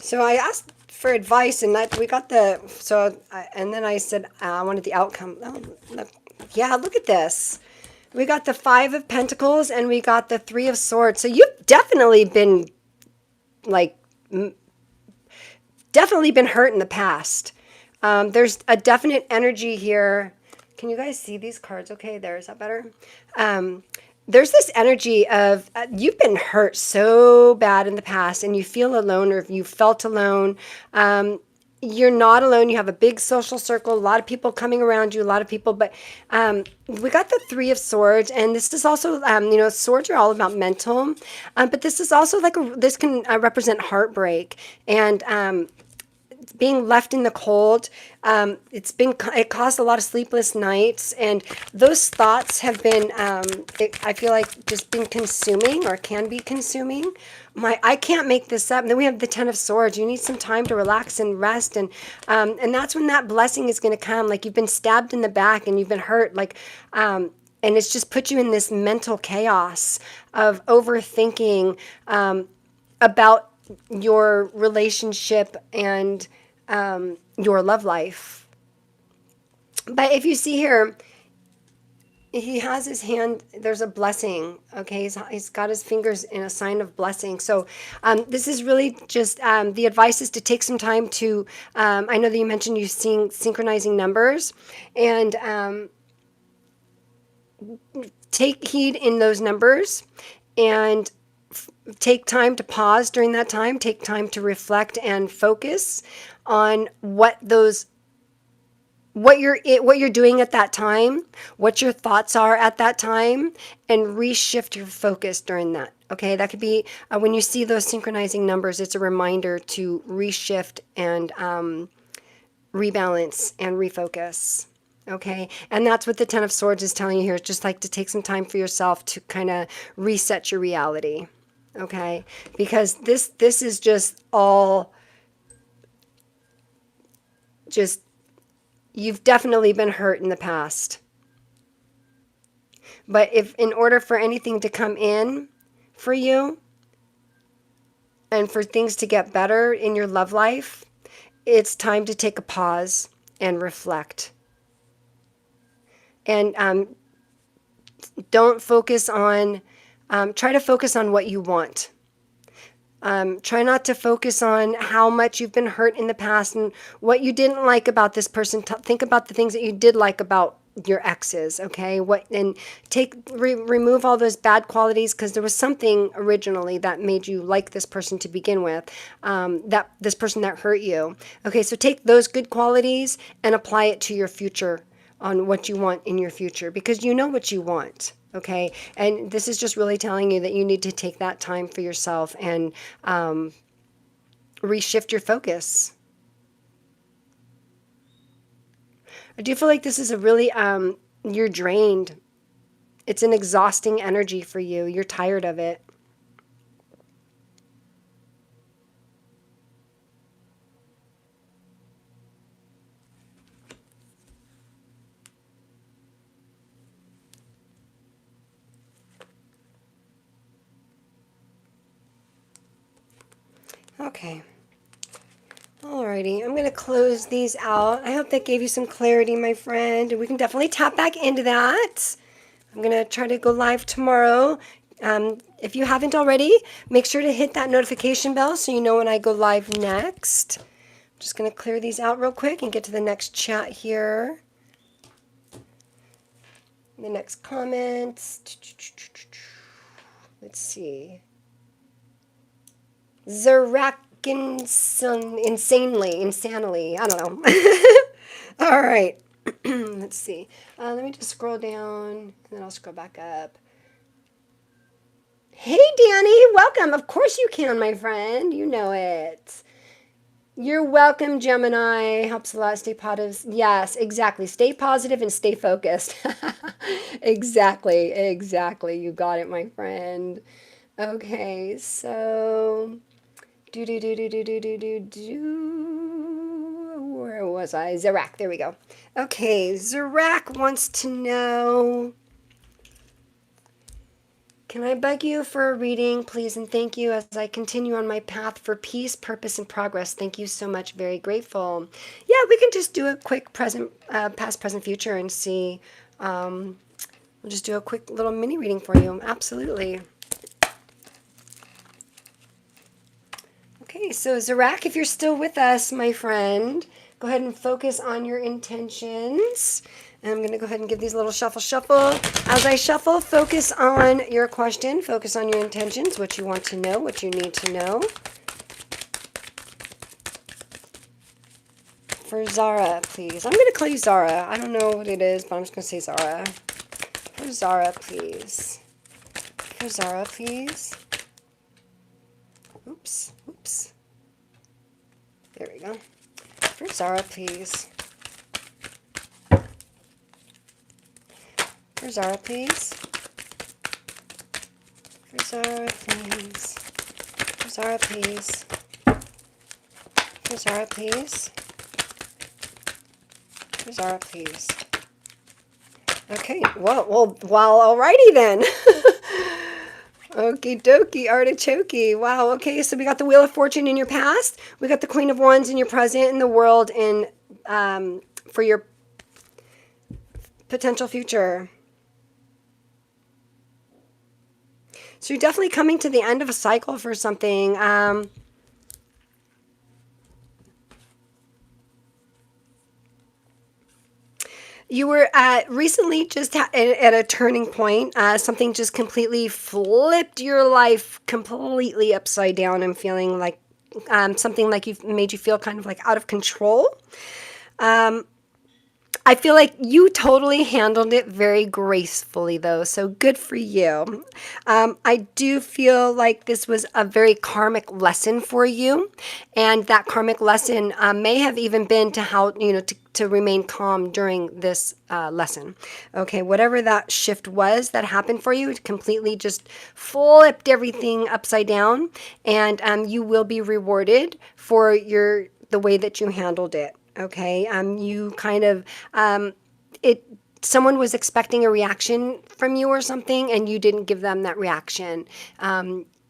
So I asked for advice, and that we got the. And then I said I wanted the outcome. Oh, yeah, look at this. We got the Five of Pentacles, and we got the Three of Swords. So you've definitely been, like, definitely been hurt in the past. There's a definite energy here. Can you guys see these cards? Okay, there. Is that better? There's this energy of you've been hurt so bad in the past, and you feel alone, or you felt alone. You're not alone. You have a big social circle, a lot of people coming around you, a lot of people. But we got the Three of Swords, and this is also, swords are all about mental. But this is also like this can represent heartbreak and being left in the cold. It caused a lot of sleepless nights, and those thoughts have been, I feel like, just been consuming, or can be consuming. I can't make this up. And then we have the Ten of Swords. You need some time to relax and rest, and that's when that blessing is going to come. Like you've been stabbed in the back and you've been hurt, and it's just put you in this mental chaos of overthinking about your relationship and your love life. But if you see here, he has his hand, there's a blessing. Okay, he's got his fingers in a sign of blessing. So this is really just the advice is to take some time to, I know that you mentioned you seeing synchronizing numbers, and take heed in those numbers, and take time to pause during that time. Take time to reflect and focus on what you're doing at that time, what your thoughts are at that time, and reshift your focus during that. Okay, that could be when you see those synchronizing numbers, it's a reminder to reshift and rebalance and refocus. Okay, and that's what the Ten of Swords is telling you here. It's just like to take some time for yourself to kind of reset your reality. Okay, because this is just all just, you've definitely been hurt in the past. But if in order for anything to come in for you and for things to get better in your love life, it's time to take a pause and reflect. And don't focus on, try to focus on what you want. Try not to focus on how much you've been hurt in the past and what you didn't like about this person. Think about the things that you did like about your exes, okay? And remove all those bad qualities, because there was something originally that made you like this person to begin with, that this person that hurt you. Okay, so take those good qualities and apply it to your future, on what you want in your future, because you know what you want. Okay, and this is just really telling you that you need to take that time for yourself and reshift your focus. I do feel like this is a really, you're drained. It's an exhausting energy for you. You're tired of it. Okay. Alrighty, I'm going to close these out. I hope that gave you some clarity, my friend. We can definitely tap back into that. I'm going to try to go live tomorrow. If you haven't already, make sure to hit that notification bell so you know when I go live next. I'm just going to clear these out real quick and get to the next chat here. The next comments. Let's see. Insanely. I don't know. All right. Let's see. Let me just scroll down and then I'll scroll back up. Hey, Danny. Welcome. Of course you can, my friend. You know it. You're welcome, Gemini. Helps a lot. Stay positive. Yes, exactly. Stay positive and stay focused. Exactly. You got it, my friend. Okay, so where was I? Zarak, there we go. Okay, Zarak wants to know, can I beg you for a reading, please, and thank you as I continue on my path for peace, purpose, and progress. Thank you so much. Very grateful. Yeah, we can just do a quick past, present, future, and see. We'll just do a quick little mini reading for you. Absolutely. Okay, so Zarak, if you're still with us, my friend, go ahead and focus on your intentions. And I'm going to go ahead and give these a little shuffle. As I shuffle, focus on your question, focus on your intentions, what you want to know, what you need to know. For Zara, please. I'm going to call you Zara. I don't know what it is, but I'm just going to say Zara. For Zara, please. For Zara, please. Oops. There we go. For Zara, please. For Zara, please. For Zara, please. For Zara, please. For Zara, please. For Zara, please. Okay, well, alrighty then. Okie dokie, artichoke. Wow, okay, so we got the Wheel of Fortune in your past, we got the Queen of Wands in your present, and the World in for your potential future. So you're definitely coming to the end of a cycle for something. You were recently just at a turning point. Something just completely flipped your life completely upside down and feeling like something like you've made you feel kind of like out of control. I feel like you totally handled it very gracefully, though, so good for you. I do feel like this was a very karmic lesson for you, and that karmic lesson may have even been to how, to remain calm during this lesson. Okay, whatever that shift was that happened for you, it completely just flipped everything upside down, and you will be rewarded for the way that you handled it. Okay, you kind of, someone was expecting a reaction from you or something, and you didn't give them that reaction.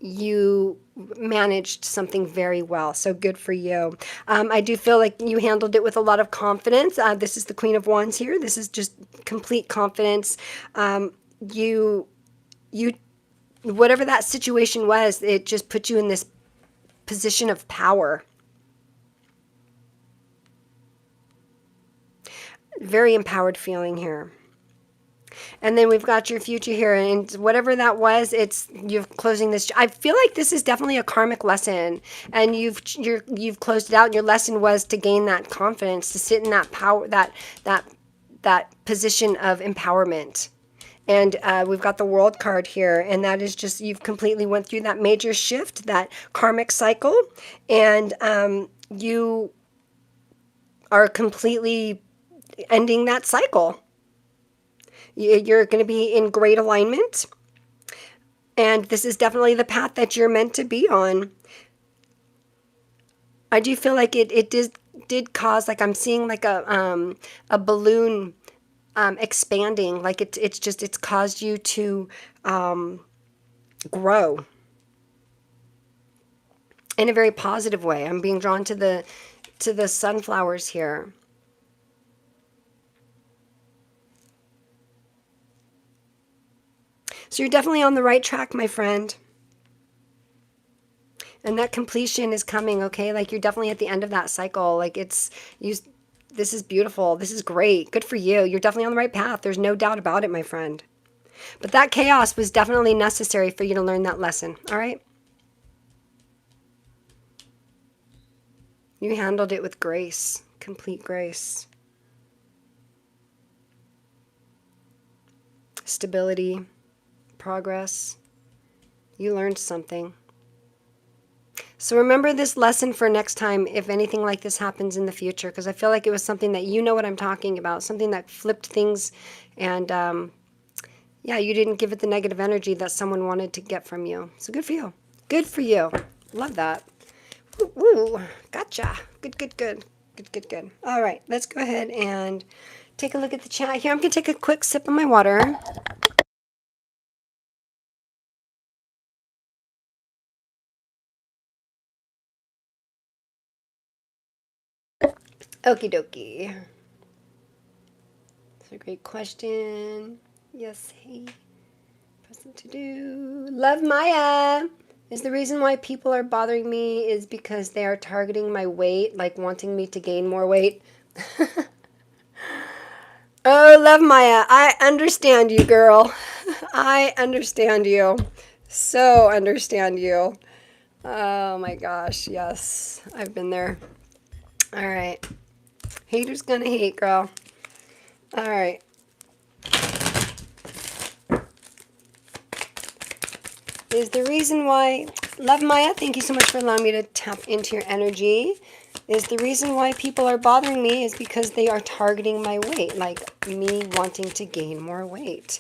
You managed something very well, so good for you. I do feel like you handled it with a lot of confidence. This is the Queen of Wands here. This is just complete confidence. You, whatever that situation was, it just put you in this position of power. Very empowered feeling here. And then we've got your future here, and whatever that was, you're closing this. I feel like this is definitely a karmic lesson, and you've closed it out. Your lesson was to gain that confidence, to sit in that power, that position of empowerment. And we've got the World card here, and that is just, you've completely went through that major shift, that karmic cycle, and you are completely ending that cycle. You're going to be in great alignment, and this is definitely the path that you're meant to be on. I do feel like it did cause, like I'm seeing like a balloon expanding, like it's caused you to grow. in a very positive way. I'm being drawn to the sunflowers here. So you're definitely on the right track, my friend. And that completion is coming, okay? Like you're definitely at the end of that cycle. Like this is beautiful. This is great. Good for you. You're definitely on the right path. There's no doubt about it, my friend. But that chaos was definitely necessary for you to learn that lesson, all right? You handled it with grace, complete grace. Stability, progress. You learned something. So remember this lesson for next time if anything like this happens in the future, because I feel like it was something that you know what I'm talking about, something that flipped things, and yeah, you didn't give it the negative energy that someone wanted to get from you. So good for you. Good for you. Love that. Ooh, gotcha. Good, good, good. Good, good, good. All right, let's go ahead and take a look at the chat here. I'm going to take a quick sip of my water. Okie dokie. That's a great question. Yes, hey. Present to do. Love Maya. Is the reason why people are bothering me is because they are targeting my weight, like wanting me to gain more weight? Oh, love Maya. I understand you, girl. I understand you. So understand you. Oh my gosh. Yes. I've been there. All right. Haters gonna hate, girl. All right. Is the reason why, love Maya, thank you so much for allowing me to tap into your energy. Is the reason why people are bothering me is because they are targeting my weight, like me wanting to gain more weight.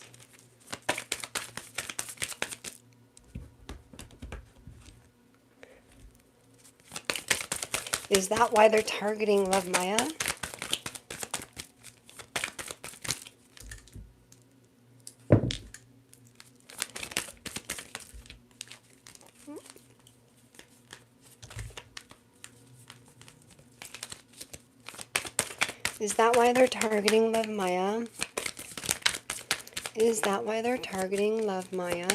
Is that why they're targeting Love Maya? Is that why they're targeting Love Maya? Is that why they're targeting Love Maya?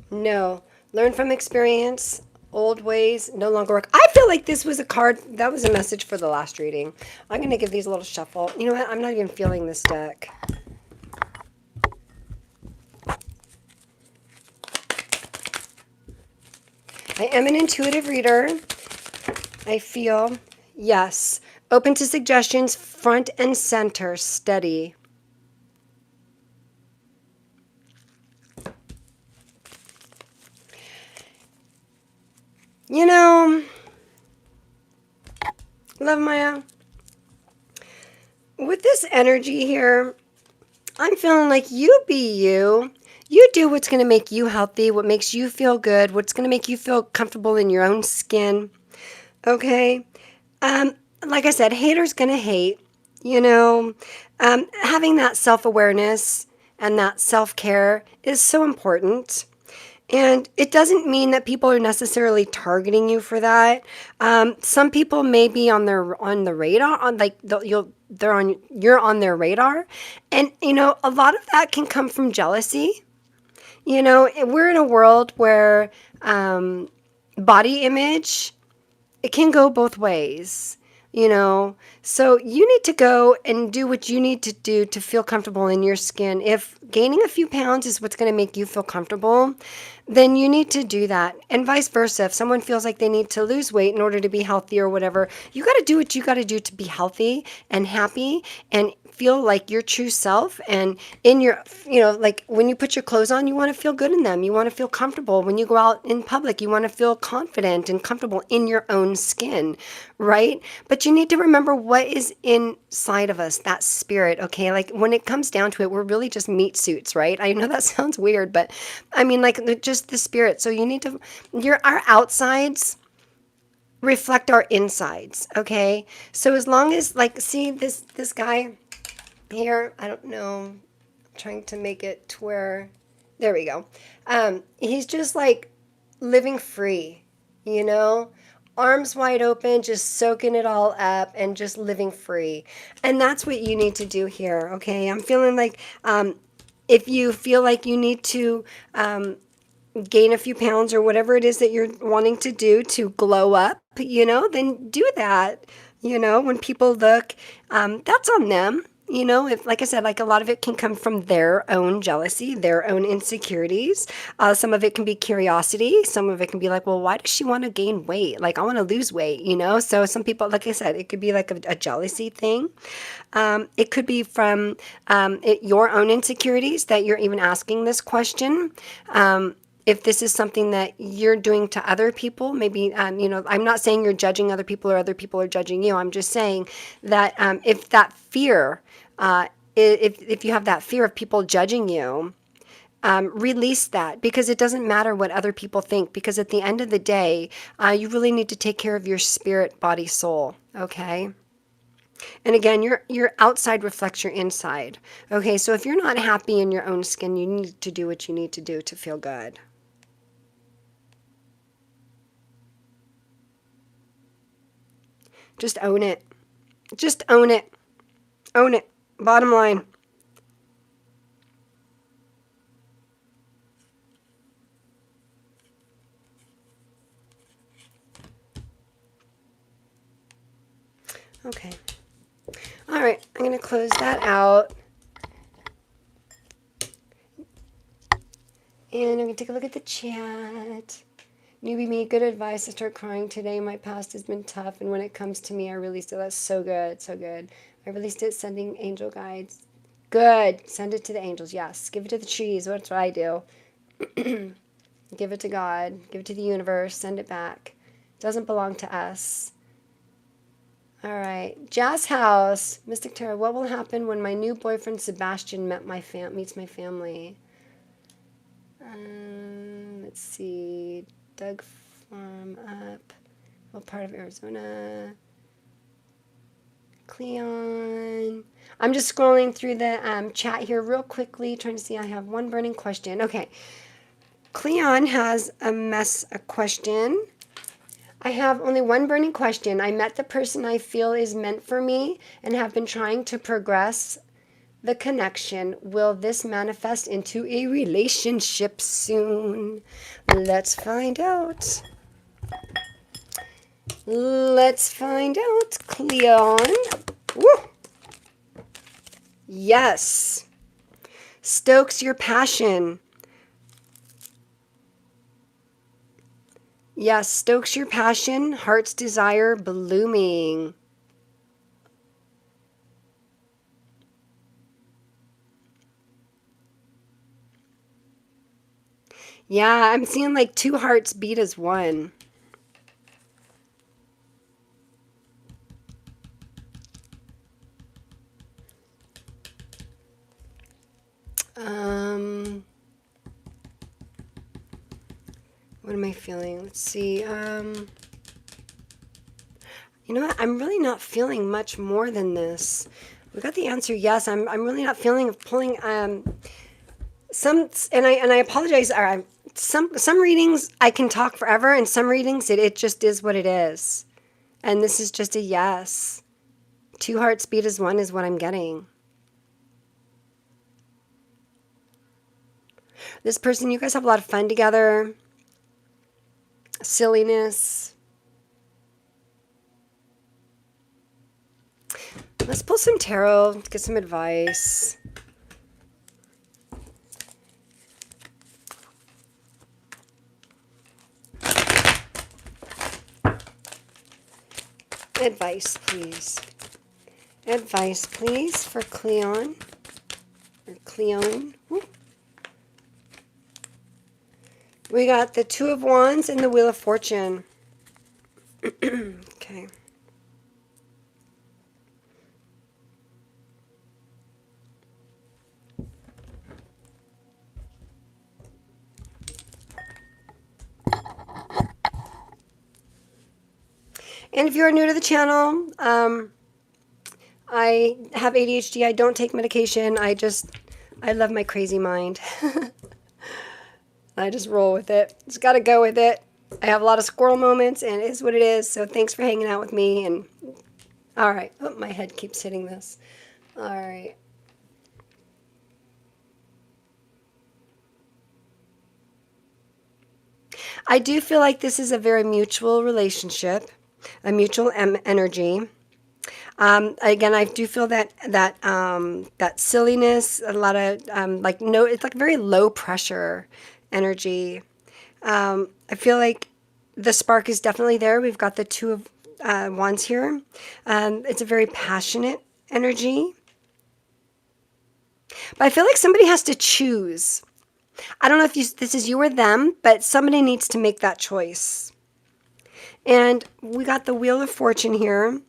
No. Learn from experience. Old ways no longer work. I feel like this was a card. That was a message for the last reading. I'm going to give these a little shuffle. You know what? I'm not even feeling this deck. I am an intuitive reader. I feel, yes. Open to suggestions, front and center, steady. You know, Love Maya, with this energy here, I'm feeling like you be you. You do what's going to make you healthy, what makes you feel good, what's going to make you feel comfortable in your own skin. Okay? Like I said, haters going to hate. You know, having that self-awareness and that self-care is so important. And it doesn't mean that people are necessarily targeting you for that. Some people may be on the radar, on like you're on their radar, and you know a lot of that can come from jealousy. You know, we're in a world where body image, it can go both ways. You know, so you need to go and do what you need to do to feel comfortable in your skin. If gaining a few pounds is what's going to make you feel comfortable, then you need to do that. And vice versa. If someone feels like they need to lose weight in order to be healthy or whatever, you got to do what you got to do to be healthy and happy and feel like your true self. And in your, you know, like when you put your clothes on, you want to feel good in them. You want to feel comfortable. When you go out in public, you want to feel confident and comfortable in your own skin, right? But you need to remember what is inside of us, that spirit, okay? Like when it comes down to it, we're really just meat suits, right? I know that sounds weird, but I mean like just the spirit. So you need to, our outsides reflect our insides, okay? So as long as, like, see this guy here, I don't know, I'm trying to make it to where, there we go. He's just like living free, you know? Arms wide open, just soaking it all up and just living free. And that's what you need to do here, okay? I'm feeling like if you feel like you need to gain a few pounds or whatever it is that you're wanting to do to glow up, you know, then do that. You know, when people look, that's on them. You know, if, like I said, like a lot of it can come from their own jealousy, their own insecurities. Some of it can be curiosity. Some of it can be like, well, why does she want to gain weight? Like, I want to lose weight, you know? So some people, like I said, it could be like a jealousy thing. It could be from your own insecurities that you're even asking this question. If this is something that you're doing to other people, maybe, you know, I'm not saying you're judging other people or other people are judging you. I'm just saying that if that fear, if you have that fear of people judging you, release that, because it doesn't matter what other people think, because at the end of the day, you really need to take care of your spirit, body, soul, okay? And again, your outside reflects your inside. Okay, so if you're not happy in your own skin, you need to do what you need to do to feel good. Just own it. Just own it. Own it. Bottom line. Okay. All right, I'm going to close that out. And I'm going to take a look at the chat. Newbie me, good advice to start crying today. My past has been tough, and when it comes to me, I released it. That's so good, so good. I released it, sending angel guides. Good. Send it to the angels, yes. Give it to the trees. That's what I do. Give it to God. Give it to the universe. Send it back. It doesn't belong to us. All right. Jazz House. Mystic Tarot, what will happen when my new boyfriend Sebastian meets my family? Let's see. Doug Farm up. Well, part of Arizona. Cleon. I'm just scrolling through the chat here real quickly, trying to see. I have one burning question. Okay. Cleon has a question. I have only one burning question. I met the person I feel is meant for me and have been trying to progress the connection. Will this manifest into a relationship soon? Let's find out. Let's find out, Cleon. Woo! Yes. Stokes your passion. Yes, stokes your passion, heart's desire blooming. Yeah, I'm seeing like two hearts beat as one. What am I feeling? Let's see. You know what? I'm really not feeling much more than this. We got the answer yes. I'm really not feeling pulling some, and I apologize. Some readings I can talk forever, and some readings it just is what it is. And this is just a yes. Two hearts beat as one is what I'm getting. This person, you guys have a lot of fun together. Silliness. Let's pull some tarot, get some advice. Advice, please. Advice, please, for Cleon. Or Cleon. Woo. We got the Two of Wands and the Wheel of Fortune. Okay. And if you're new to the channel, I have ADHD. I don't take medication. I love my crazy mind. I just roll with it. Just got to go with it. I have a lot of squirrel moments, and it is what it is. So thanks for hanging out with me. And all right. Oh, my head keeps hitting this. All right. I do feel like this is a very mutual relationship, a mutual energy. Again, I do feel that silliness, a lot of it's like very low pressure energy. I feel like the spark is definitely there. We've got the Two of Wands here. It's a very passionate energy. But I feel like somebody has to choose. I don't know if this is you or them, but somebody needs to make that choice. And we got the Wheel of Fortune here.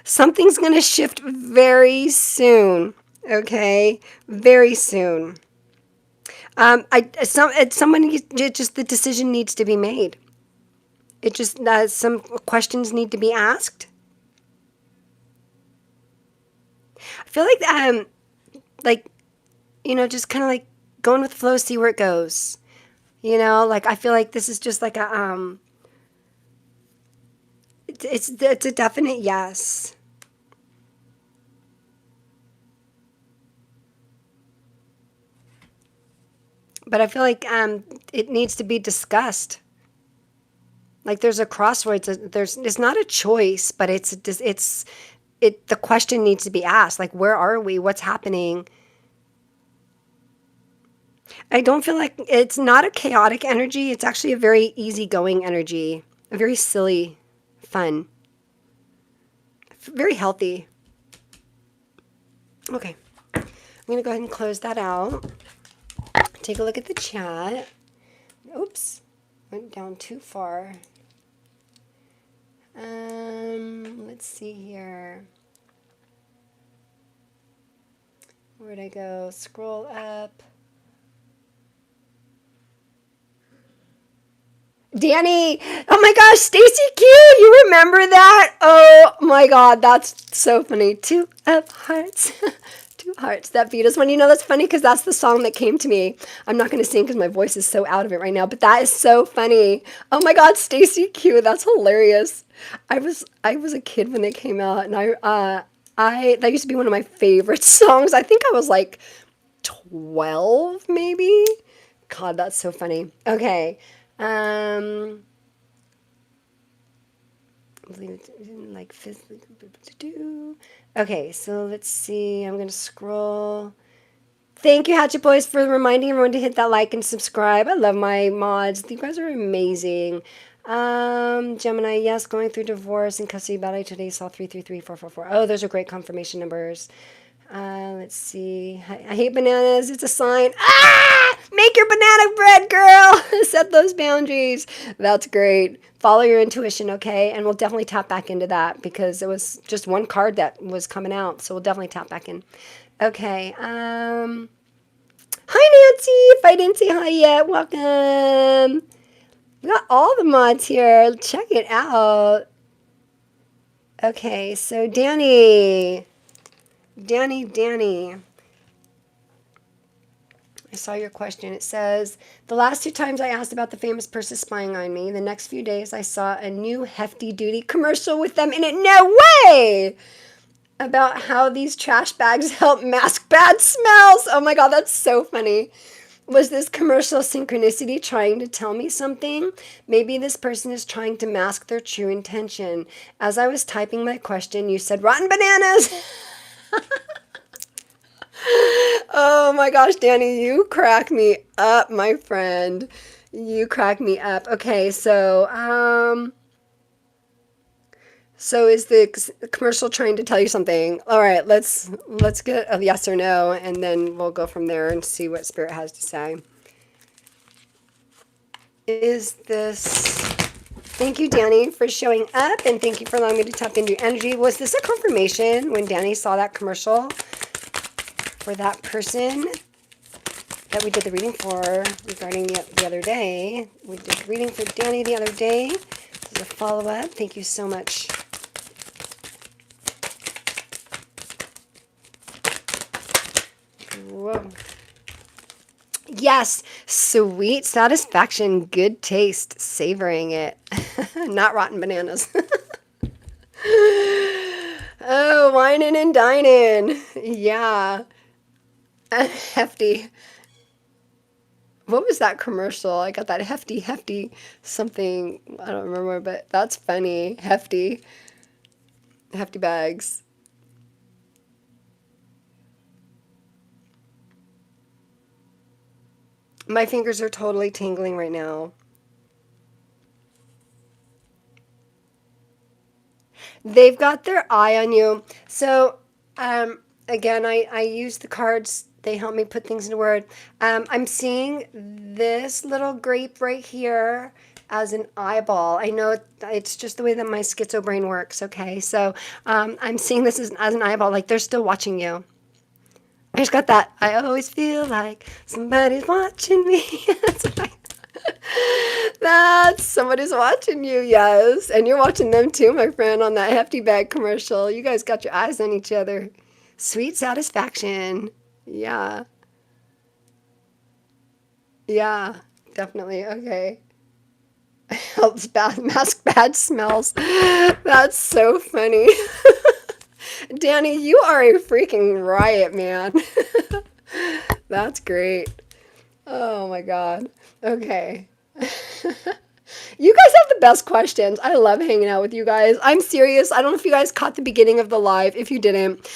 Something's going to shift very soon. Okay? Very soon. The decision needs to be made. It just, some questions need to be asked. I feel like, just kind of like going with the flow, see where it goes. I feel like this is just like it's a definite yes. But I feel like it needs to be discussed. Like there's a crossroads. It's not a choice, but the question needs to be asked. Like, where are we? What's happening? I don't feel like it's not a chaotic energy. It's actually a very easygoing energy, a very silly, fun, very healthy. Okay, I'm going to go ahead and close that out. Take a look at the chat. Oops, went down too far. Let's see here. Where'd I go? Scroll up. Danny, oh my gosh, Stacy Q, you remember that? Oh my God, that's so funny. Two of Hearts. Two hearts. That Beatles one. That's funny because that's the song that came to me. I'm not going to sing because my voice is so out of it right now, but that is so funny. Oh my God, Stacy Q, that's hilarious. I was a kid when they came out, and that used to be one of my favorite songs. I think I was like 12 maybe. God, that's so funny. Okay. Like physically. Okay, so let's see. I'm gonna scroll. Thank you, Hatchet Boys, for reminding everyone to hit that like and subscribe. I love my mods. You guys are amazing. Gemini, yes, going through divorce and custody battle today. Saw 333444. Oh, those are great confirmation numbers. Let's see. I hate bananas. It's a sign. Make your banana bread, girl. Set those boundaries. That's great. Follow your intuition, okay? And we'll definitely tap back into that because it was just one card that was coming out. So we'll definitely tap back in. Okay. Hi, Nancy. If I didn't say hi yet, welcome. We got all the mods here. Check it out. Okay, so Danny. I saw your question. It says, the last 2 times I asked about the famous person spying on me, the next few days I saw a new hefty duty commercial with them in it. No way! About how these trash bags help mask bad smells. Oh my God, that's so funny. Was this commercial synchronicity trying to tell me something? Maybe this person is trying to mask their true intention. As I was typing my question, you said, rotten bananas! Oh my gosh, Danny, you crack me up, my friend. You crack me up. Okay, so is the commercial trying to tell you something? All right, let's get a yes or no, and then we'll go from there and see what Spirit has to say. Is this... Thank you, Danny, for showing up, and thank you for allowing me to tap into your energy. Was this a confirmation when Danny saw that commercial for that person that we did the reading for regarding the other day? We did the reading for Danny the other day. As a follow-up, thank you so much. Whoa. Yes, sweet satisfaction, good taste, savoring it. Not rotten bananas. Oh, whining and dining. Yeah. Hefty. What was that commercial? I got that hefty something. I don't remember, but that's funny. Hefty bags. My fingers are totally tingling right now. They've got their eye on you. So, again, I use the cards. They help me put things into word. I'm seeing this little grape right here as an eyeball. I know it's just the way that my schizo brain works. Okay, so I'm seeing this as an eyeball. Like they're still watching you. I just got that. I always feel like somebody's watching me. That's somebody's watching you, yes. And you're watching them too, my friend, on that hefty bag commercial. You guys got your eyes on each other. Sweet satisfaction. Yeah. Yeah, definitely. Okay. Helps mask bad smells. That's so funny. Danny, you are a freaking riot, man. That's great. Oh my God. Okay. You guys have the best questions. I love hanging out with you guys. I'm serious. I don't know if you guys caught the beginning of the live. If you didn't,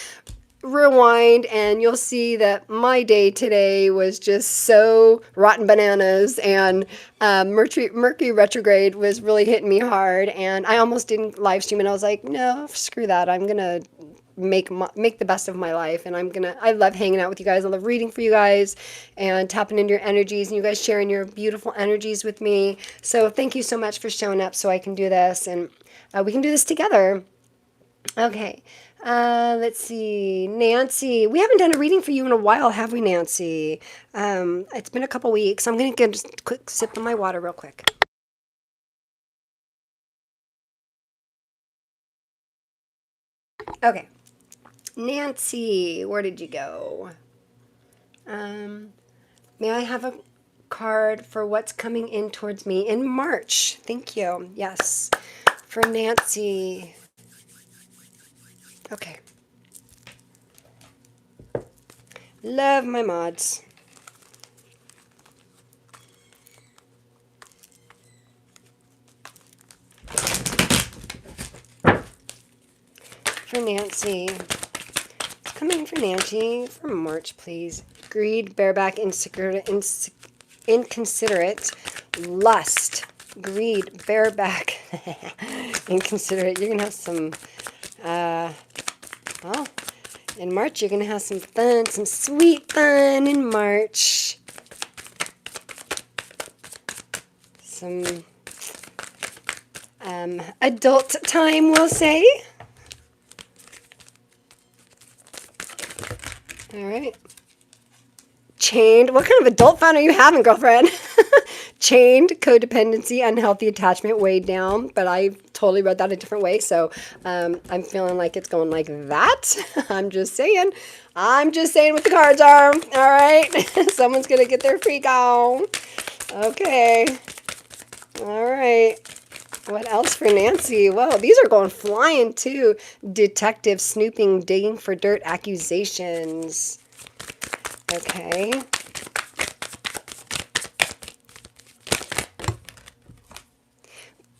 rewind and you'll see that my day today was just so rotten bananas, and Mercury retrograde was really hitting me hard, and I almost didn't live stream, and I was like, no, screw that. I'm gonna make the best of my life, and I love hanging out with you guys. I love reading for you guys and tapping into your energies, and you guys sharing your beautiful energies with me. So thank you so much for showing up so I can do this, and we can do this together. Okay. Let's see. Nancy, we haven't done a reading for you in a while, have we, Nancy? It's been a couple weeks. I'm going to get just a quick sip of my water real quick. Okay. Nancy, where did you go? May I have a card for what's coming in towards me in March? Thank you. Yes. For Nancy. Okay. Love my mods. For Nancy. It's coming for Nancy for March, please. Greed, bareback, inconsiderate, lust, greed, bareback, inconsiderate. You're going to have some, well, in March, you're going to have some fun, some sweet fun in March. Some adult time, we'll say. All right. Chained. What kind of adult fun are you having, girlfriend? Chained, codependency, unhealthy attachment, weighed down. But I totally read that a different way. So I'm feeling like it's going like that. I'm just saying what the cards are. All right. Someone's going to get their freak on. Okay. All right. What else for Nancy? Whoa, these are going flying too. Detective, snooping, digging for dirt, accusations. Okay.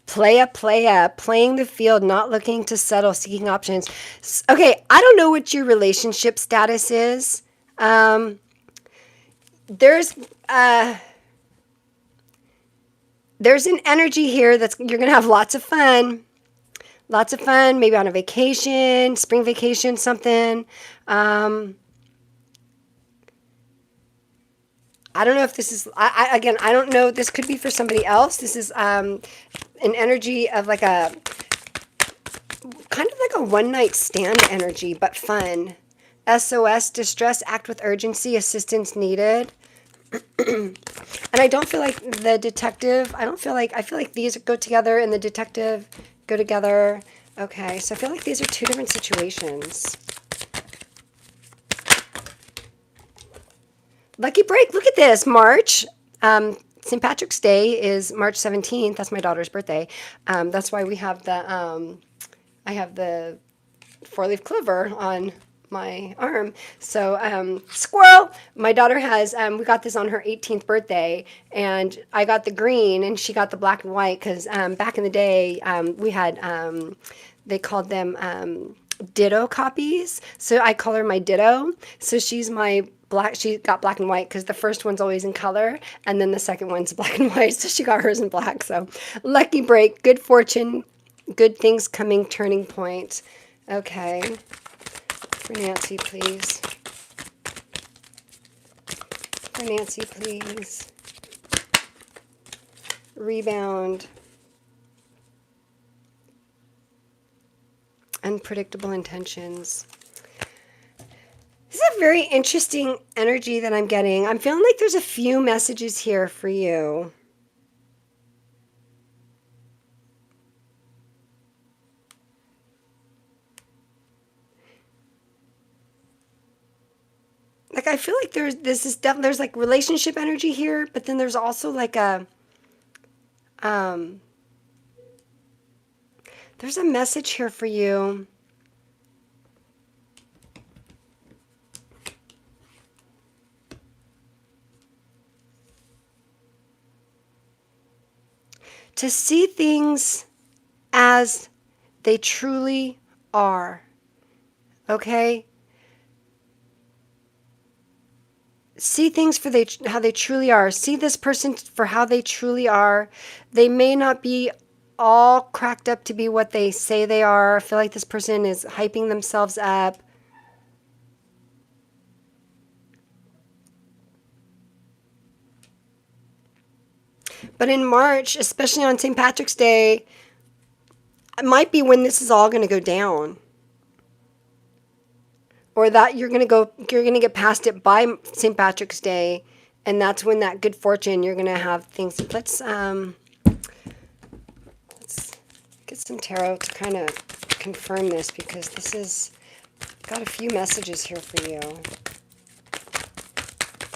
Playing the field, not looking to settle, seeking options. Okay, I don't know what your relationship status is. There's an energy here that's you're gonna have lots of fun, maybe on a vacation, spring vacation, something. I don't know if this is, again, I don't know. This could be for somebody else. This is an energy of like kind of like a one-night stand energy, but fun. SOS, distress, act with urgency, assistance needed. And I don't feel like the detective, I feel like these go together and the detective go together. Okay, so I feel like these are two different situations. Lucky break, look at this, March. St. Patrick's Day is March 17th. That's my daughter's birthday. That's why we have I have the four-leaf clover on my arm. So, squirrel! My daughter has, we got this on her 18th birthday, and I got the green, and she got the black and white, because back in the day, we had, they called them ditto copies. So I call her my ditto. So she's my black, she got black and white, because the first one's always in color, and then the second one's black and white, so she got hers in black. So lucky break, good fortune, good things coming, turning point. Okay. For Nancy, please. For Nancy, please. Rebound. Unpredictable intentions. This is a very interesting energy that I'm getting. I'm feeling like there's a few messages here for you. Like, I feel like there's like relationship energy here, but then there's also like there's a message here for you. To see things as they truly are. Okay? See things for how they truly are. See this person for how they truly are. They may not be all cracked up to be what they say they are. I feel like this person is hyping themselves up. But in March, especially on St. Patrick's Day, it might be when this is all going to go down. Or that you're going to get past it by St. Patrick's Day, and that's when that good fortune, you're going to have things. Let's get some tarot to kind of confirm this, because this is got a few messages here for you.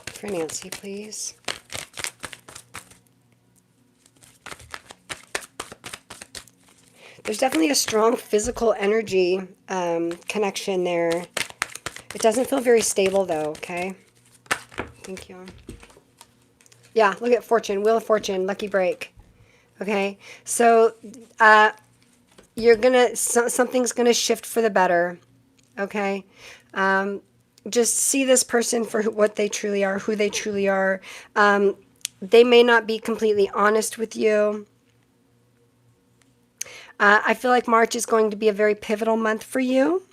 For Nancy, please. There's definitely a strong physical energy connection there. It doesn't feel very stable, though, okay? Thank you. Yeah, look at fortune, wheel of fortune, lucky break. Okay, so something's gonna shift for the better. Okay, just see this person for what they truly are, who they truly are. They may not be completely honest with you. I feel like March is going to be a very pivotal month for you.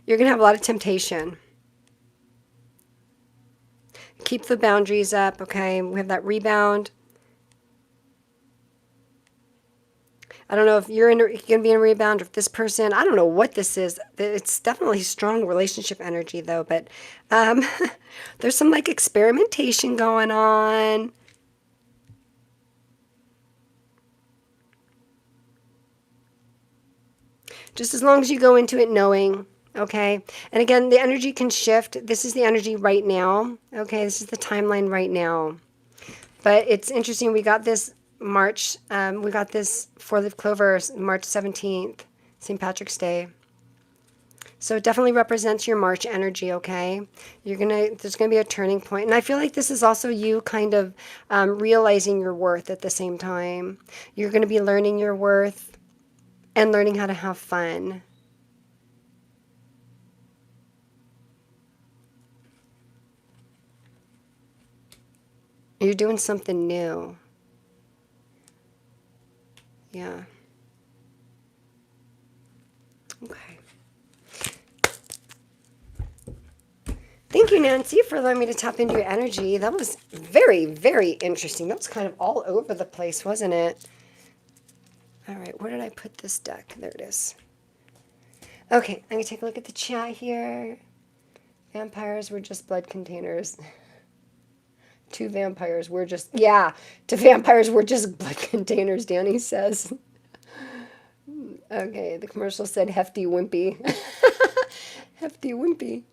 You're going to have a lot of temptation. Keep the boundaries up, okay? We have that rebound. I don't know if you're going to be in a rebound, or if this person, I don't know what this is. It's definitely strong relationship energy, though. But there's some like experimentation going on. Just as long as you go into it knowing, okay? And again, the energy can shift. This is the energy right now, okay? This is the timeline right now. But it's interesting. We got this March, we got this four-leaf clover March 17th, St. Patrick's Day. So it definitely represents your March energy, okay? There's gonna be a turning point. And I feel like this is also you kind of realizing your worth at the same time. You're gonna be learning your worth and learning how to have fun. You're doing something new. Yeah. Okay. Thank you, Nancy, for allowing me to tap into your energy. That was very, very interesting. That was kind of all over the place, wasn't it? All right, where did I put this deck? There it is. Okay, I'm going to take a look at the chat here. Vampires were just blood containers. To vampires were just, yeah, to vampires were just blood containers, Danny says. Okay, the commercial said hefty wimpy. Hefty wimpy.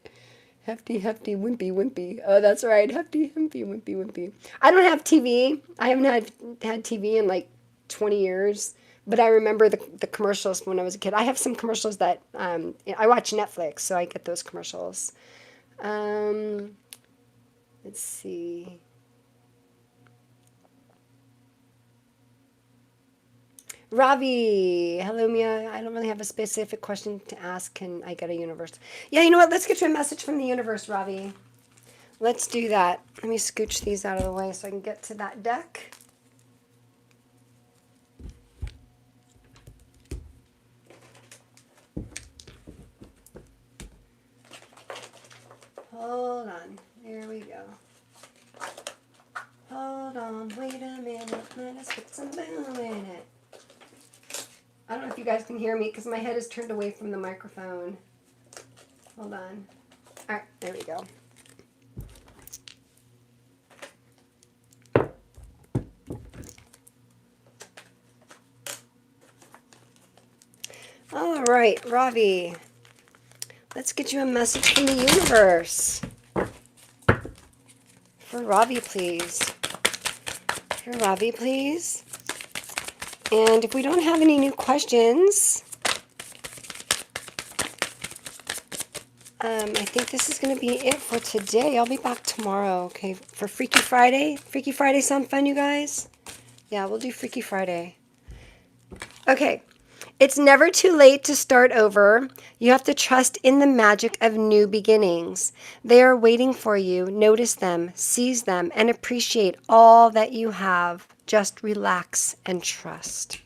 Hefty, hefty, wimpy, wimpy. Oh, that's right. Hefty, wimpy, wimpy, wimpy. I don't have TV. I haven't had TV in like 20 years. But I remember the commercials when I was a kid. I have some commercials that I watch Netflix, so I get those commercials. Let's see. Ravi, hello Mia. I don't really have a specific question to ask. Can I get a universe? Yeah, you know what? Let's get you a message from the universe, Ravi. Let's do that. Let me scooch these out of the way so I can get to that deck. Hold on. There we go. Hold on. Wait a minute. Let us put some boom in it. I don't know if you guys can hear me because my head is turned away from the microphone. Hold on. All right. There we go. All right, Ravi. Let's get you a message from the universe. For Ravi, please. For Ravi, please. And if we don't have any new questions, I think this is going to be it for today. I'll be back tomorrow, okay, for Freaky Friday. Freaky Friday sound fun, you guys? Yeah, we'll do Freaky Friday. Okay. It's never too late to start over. You have to trust in the magic of new beginnings. They are waiting for you. Notice them, seize them, and appreciate all that you have. Just relax and trust.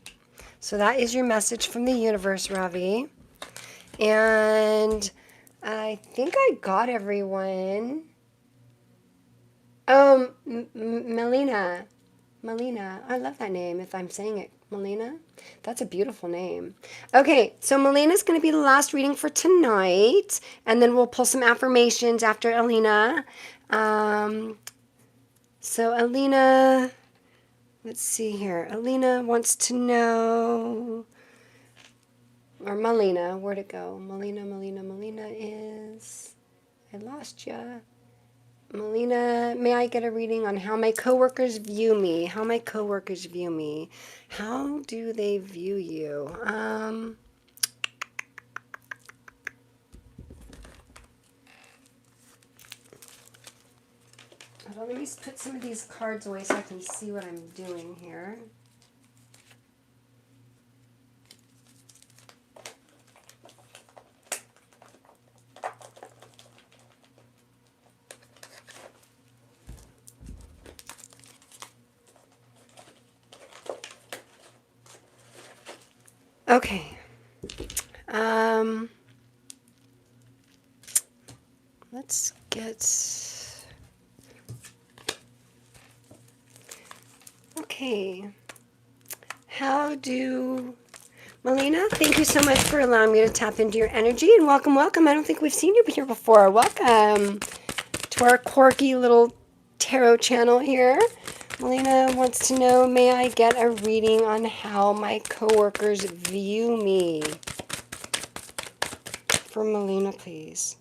So that is your message from the universe, Ravi. And I think I got everyone. Oh, Melina. Melina. I love that name if I'm saying it. Melina? That's a beautiful name. Okay, so Melina's going to be the last reading for tonight. And then we'll pull some affirmations after Alina. So Alina, let's see here. Alina wants to know, or Melina, where'd it go? Melina is, I lost ya. Melina, may I get a reading on how my coworkers view me? How my coworkers view me? How do they view you? Hold on, let me put some of these cards away so I can see what I'm doing here. Okay. Let's get... Okay. How do... Melina, thank you so much for allowing me to tap into your energy. And welcome, welcome. I don't think we've seen you here before. Welcome to our quirky little tarot channel here. Melina wants to know, may I get a reading on how my coworkers view me? For Melina, please.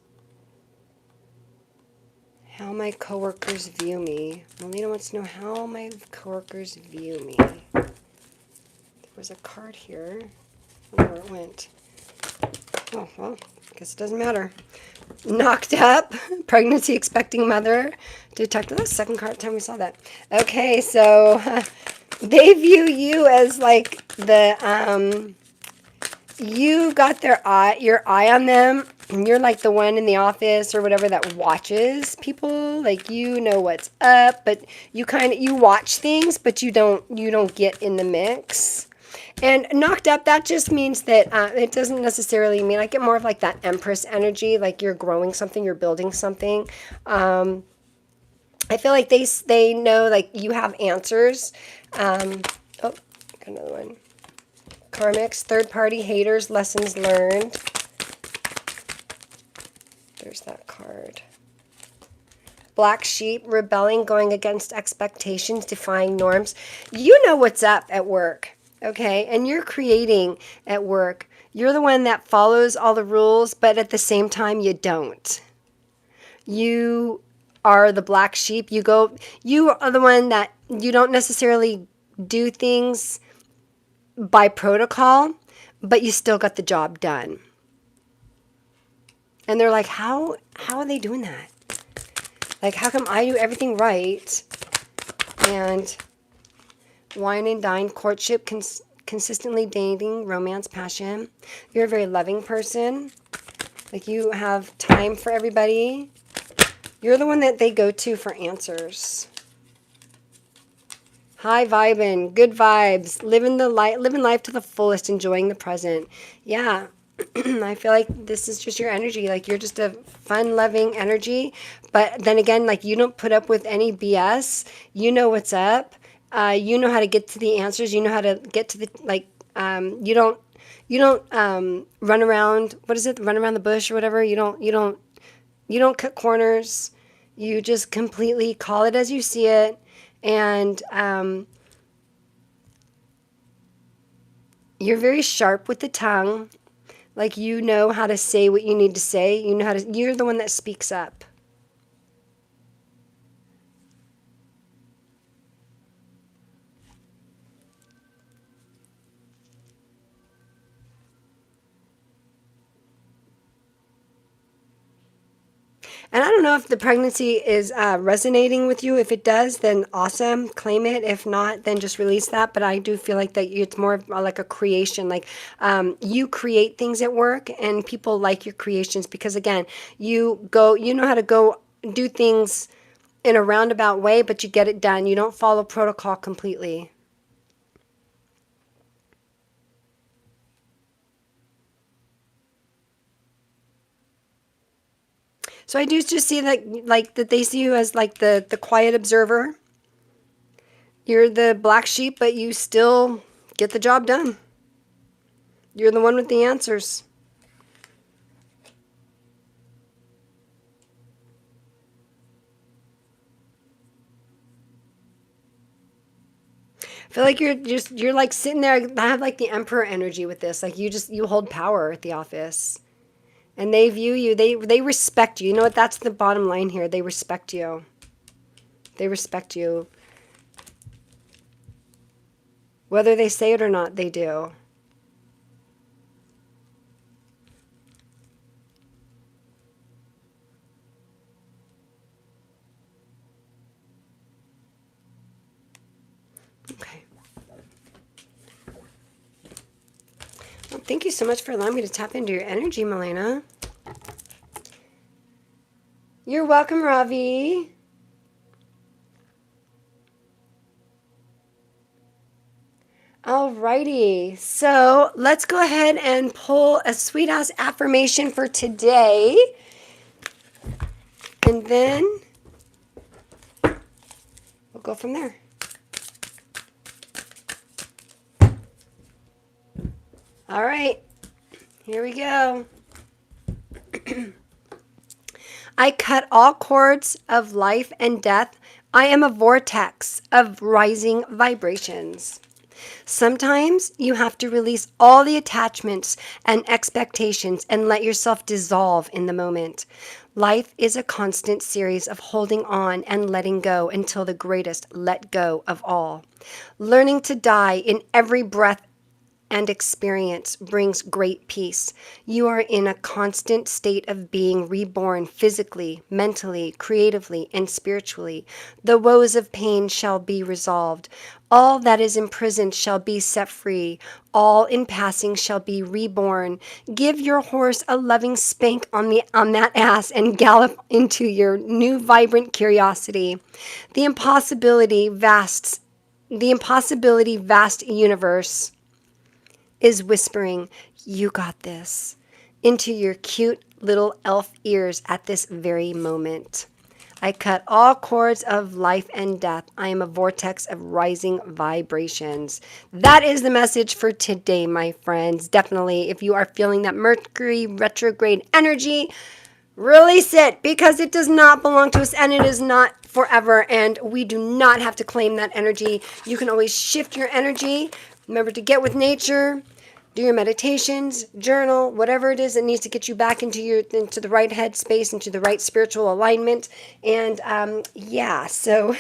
How my coworkers view me. Melina wants to know how my coworkers view me. There was a card here. I don't know where it went. Oh, well, I guess it doesn't matter. Knocked up, pregnancy expecting mother, detective. That's the second card time we saw that. Okay, so they view you as like the you got your eye on them. And you're like the one in the office or whatever that watches people. Like you know what's up, but you watch things, but you don't get in the mix. And knocked up, that just means that it doesn't necessarily mean, I get more of like that Empress energy, like you're growing something, you're building something. I feel like they know like you have answers. Oh, got another one. Karmics, third party haters, lessons learned. There's that card. Black sheep, rebelling, going against expectations, defying norms. You know what's up at work, okay? And you're creating at work. You're the one that follows all the rules, but at the same time, you don't. You are the black sheep. You are the one that you don't necessarily do things by protocol, but you still got the job done. And they're like, how are they doing that? Like, how come I do everything right? And wine and dine, courtship, consistently dating, romance, passion. You're a very loving person. Like, you have time for everybody. You're the one that they go to for answers. High vibing, good vibes, living life to the fullest, enjoying the present. Yeah. I feel like this is just your energy. Like, you're just a fun, loving energy. But then again, like, you don't put up with any BS. You know what's up. You know how to get to the answers. You know how to get to the, like, you don't run around, what is it? Run around the bush or whatever. You don't cut corners. You just completely call it as you see it. And you're very sharp with the tongue. Like, you know how to say what you need to say. You're the one that speaks up. And I don't know if the pregnancy is resonating with you. If it does, then awesome, claim it. If not, then just release that. But I do feel like that it's more of like a creation. Like, you create things at work, and people like your creations because, again, you know how to go do things in a roundabout way, but you get it done. You don't follow protocol completely. So I do just see that they see you as like the quiet observer. You're the black sheep, but you still get the job done. You're the one with the answers. I feel like you're like sitting there. I have like the emperor energy with this. Like, you hold power at the office. And they view you, they respect you. You know what? That's the bottom line here. They respect you. They respect you. Whether they say it or not, they do. Okay. Well, thank you so much for allowing me to tap into your energy, Milena. You're welcome, Ravi. Alrighty, so let's go ahead and pull a sweet ass affirmation for today. And then we'll go from there. All right, here we go. I cut all cords of life and death. I am a vortex of rising vibrations. Sometimes you have to release all the attachments and expectations and let yourself dissolve in the moment. Life is a constant series of holding on and letting go until the greatest let go of all. Learning to die in every breath and experience brings great peace. You are in a constant state of being reborn physically, mentally, creatively, and spiritually. The woes of pain shall be resolved. All that is imprisoned shall be set free. All in passing shall be reborn. Give your horse a loving spank on that ass and gallop into your new vibrant curiosity. The impossibility vast universe is whispering, "You got this," into your cute little elf ears at this very moment. I cut all cords of life and death. I am a vortex of rising vibrations. That is the message for today, my friends. Definitely, if you are feeling that Mercury retrograde energy, Release it, because it does not belong to us and it is not forever, and we do not have to claim that energy. You can always shift your energy. Remember to get with nature, do your meditations, journal, whatever it is that needs to get you back into the right headspace, into the right spiritual alignment. And yeah, so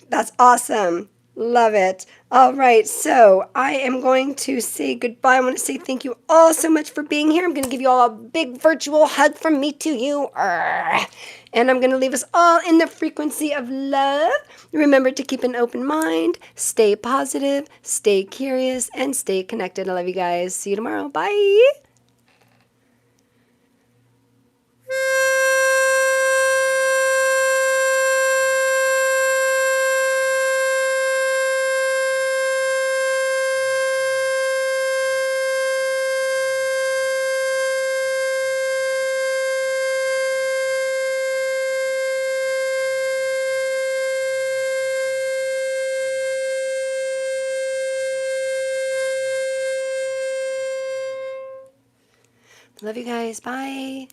that's awesome. Love it. All right, so I am going to say goodbye. I want to say thank you all so much for being here. I'm going to give you all a big virtual hug from me to you. And I'm going to leave us all in the frequency of love. Remember to keep an open mind, stay positive, stay curious, and stay connected. I love you guys. See you tomorrow. Bye. Love you guys. Bye.